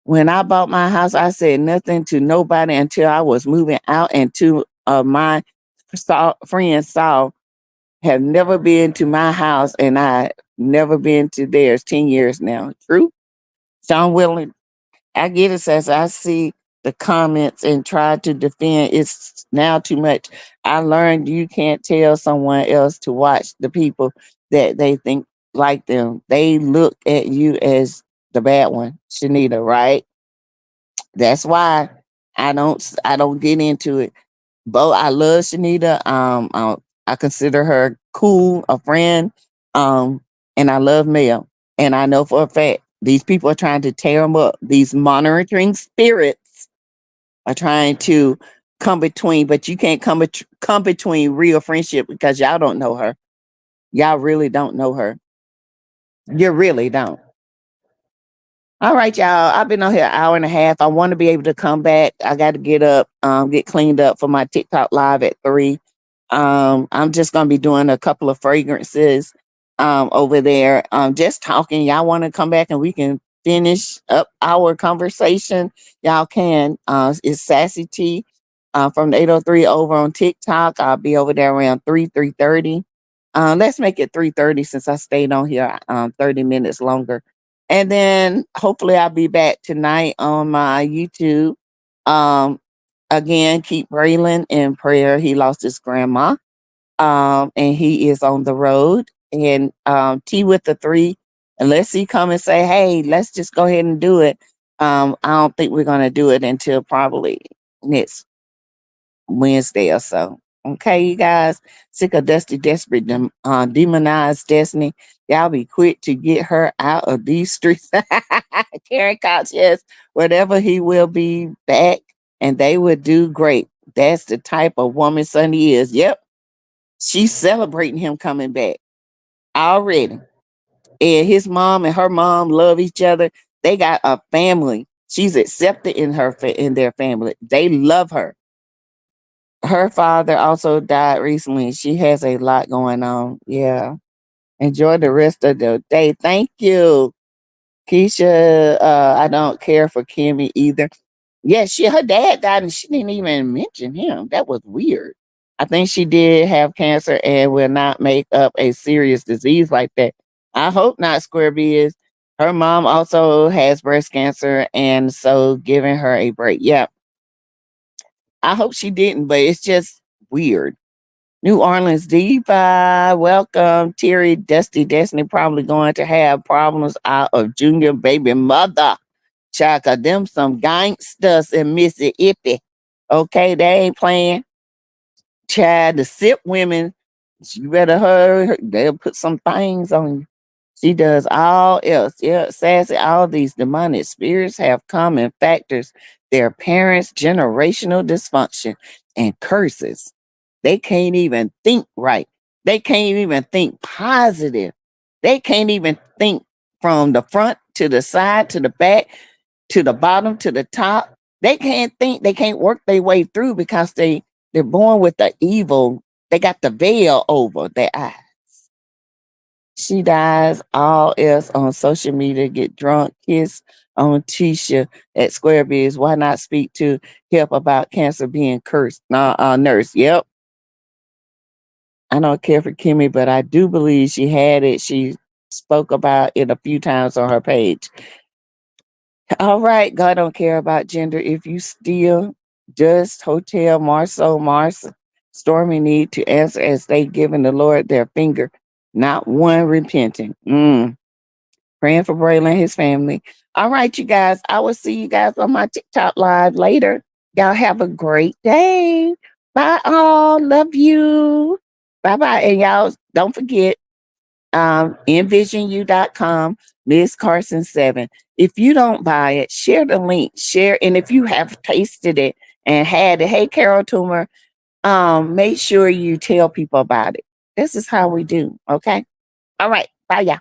When I bought my house, I said nothing to nobody until I was moving out, and two of my friends have never been to my house, and I never been to theirs. 10 years now. True. Sean Willing, I get it, says I see the comments and try to defend. It's now too much. I learned you can't tell someone else to watch the people that they think like them. They look at you as the bad one, Shanita, right? That's why I don't get into it. But I love Shanita. I consider her cool, a friend. And I love Mel. And I know for a fact these people are trying to tear them up. These monitoring spirits are trying to come between, but you can't come between real friendship because y'all don't know her. Y'all really don't know her. You really don't. All right, y'all. I've been on here an hour and a half. I want to be able to come back. I got to get up, get cleaned up for my TikTok live at 3. I'm just gonna be doing a couple of fragrances over there. Just talking. Y'all want to come back and we can finish up our conversation? Y'all can. It's Sassy T from the 803 over on TikTok. I'll be over there around 3:30. Let's make it 3:30 since I stayed on here 30 minutes longer. And then hopefully I'll be back tonight on my YouTube. Um, Again, keep Braylon in prayer. He lost his grandma, and he is on the road. And T with the 3, unless he come and say, "Hey, let's just go ahead and do it." I don't think we're gonna do it until probably next Wednesday or so. Okay, you guys, sick of Dusty Desperate, demonized Destiny. Y'all be quick to get her out of these streets. Terry Cox, yes, whatever, he will be back and they would do great. That's the type of woman Sunny is. Yep, she's celebrating him coming back already. And his mom and her mom love each other. They got a family. She's accepted in in their family. They love her. Her father also died recently. She has a lot going on. Yeah. Enjoy the rest of the day. Thank you, Keisha. I don't care for Kimmy either. Yeah, her dad died and she didn't even mention him. That was weird. I think she did have cancer and will not make up a serious disease like that. I hope not, Square Biz. Her mom also has breast cancer and so giving her a break. Yeah. I hope she didn't, but it's just weird. New Orleans Diva, welcome. Terry, Dusty Destiny probably going to have problems out of Junior baby mother. Chaka, them some gangsters in Mississippi. Okay, they ain't playing. Child, the sip women, you better hurry. They'll put some things on you. She does all else. Yeah, sassy, all these demonic spirits have common factors. Their parents' generational dysfunction and curses. They can't even think right. They can't even think positive. They can't even think from the front to the side to the back to the bottom to the top. They can't think. They can't work their way through because they're born with the evil. They got the veil over their eyes. She dies. All else on social media. Get drunk. Kiss on Tisha at Square Biz. Why not speak to help about cancer being cursed? Nurse. Yep. I don't care for Kimmy, but I do believe she had it. She spoke about it a few times on her page. All right, God don't care about gender. If you steal, just Hotel Marceau Mars Stormy need to answer as they giving the Lord their finger, not one repenting. Praying for Braylon and his family. All right, you guys. I will see you guys on my TikTok live later. Y'all have a great day. Bye all. Love you. Bye bye. And y'all don't forget envisioну.com, Miss Carson 7. If you don't buy it, share the link. Share, and if you have tasted it and had it, hey Carol Toomer, make sure you tell people about it. This is how we do. Okay. All right. Bye, y'all.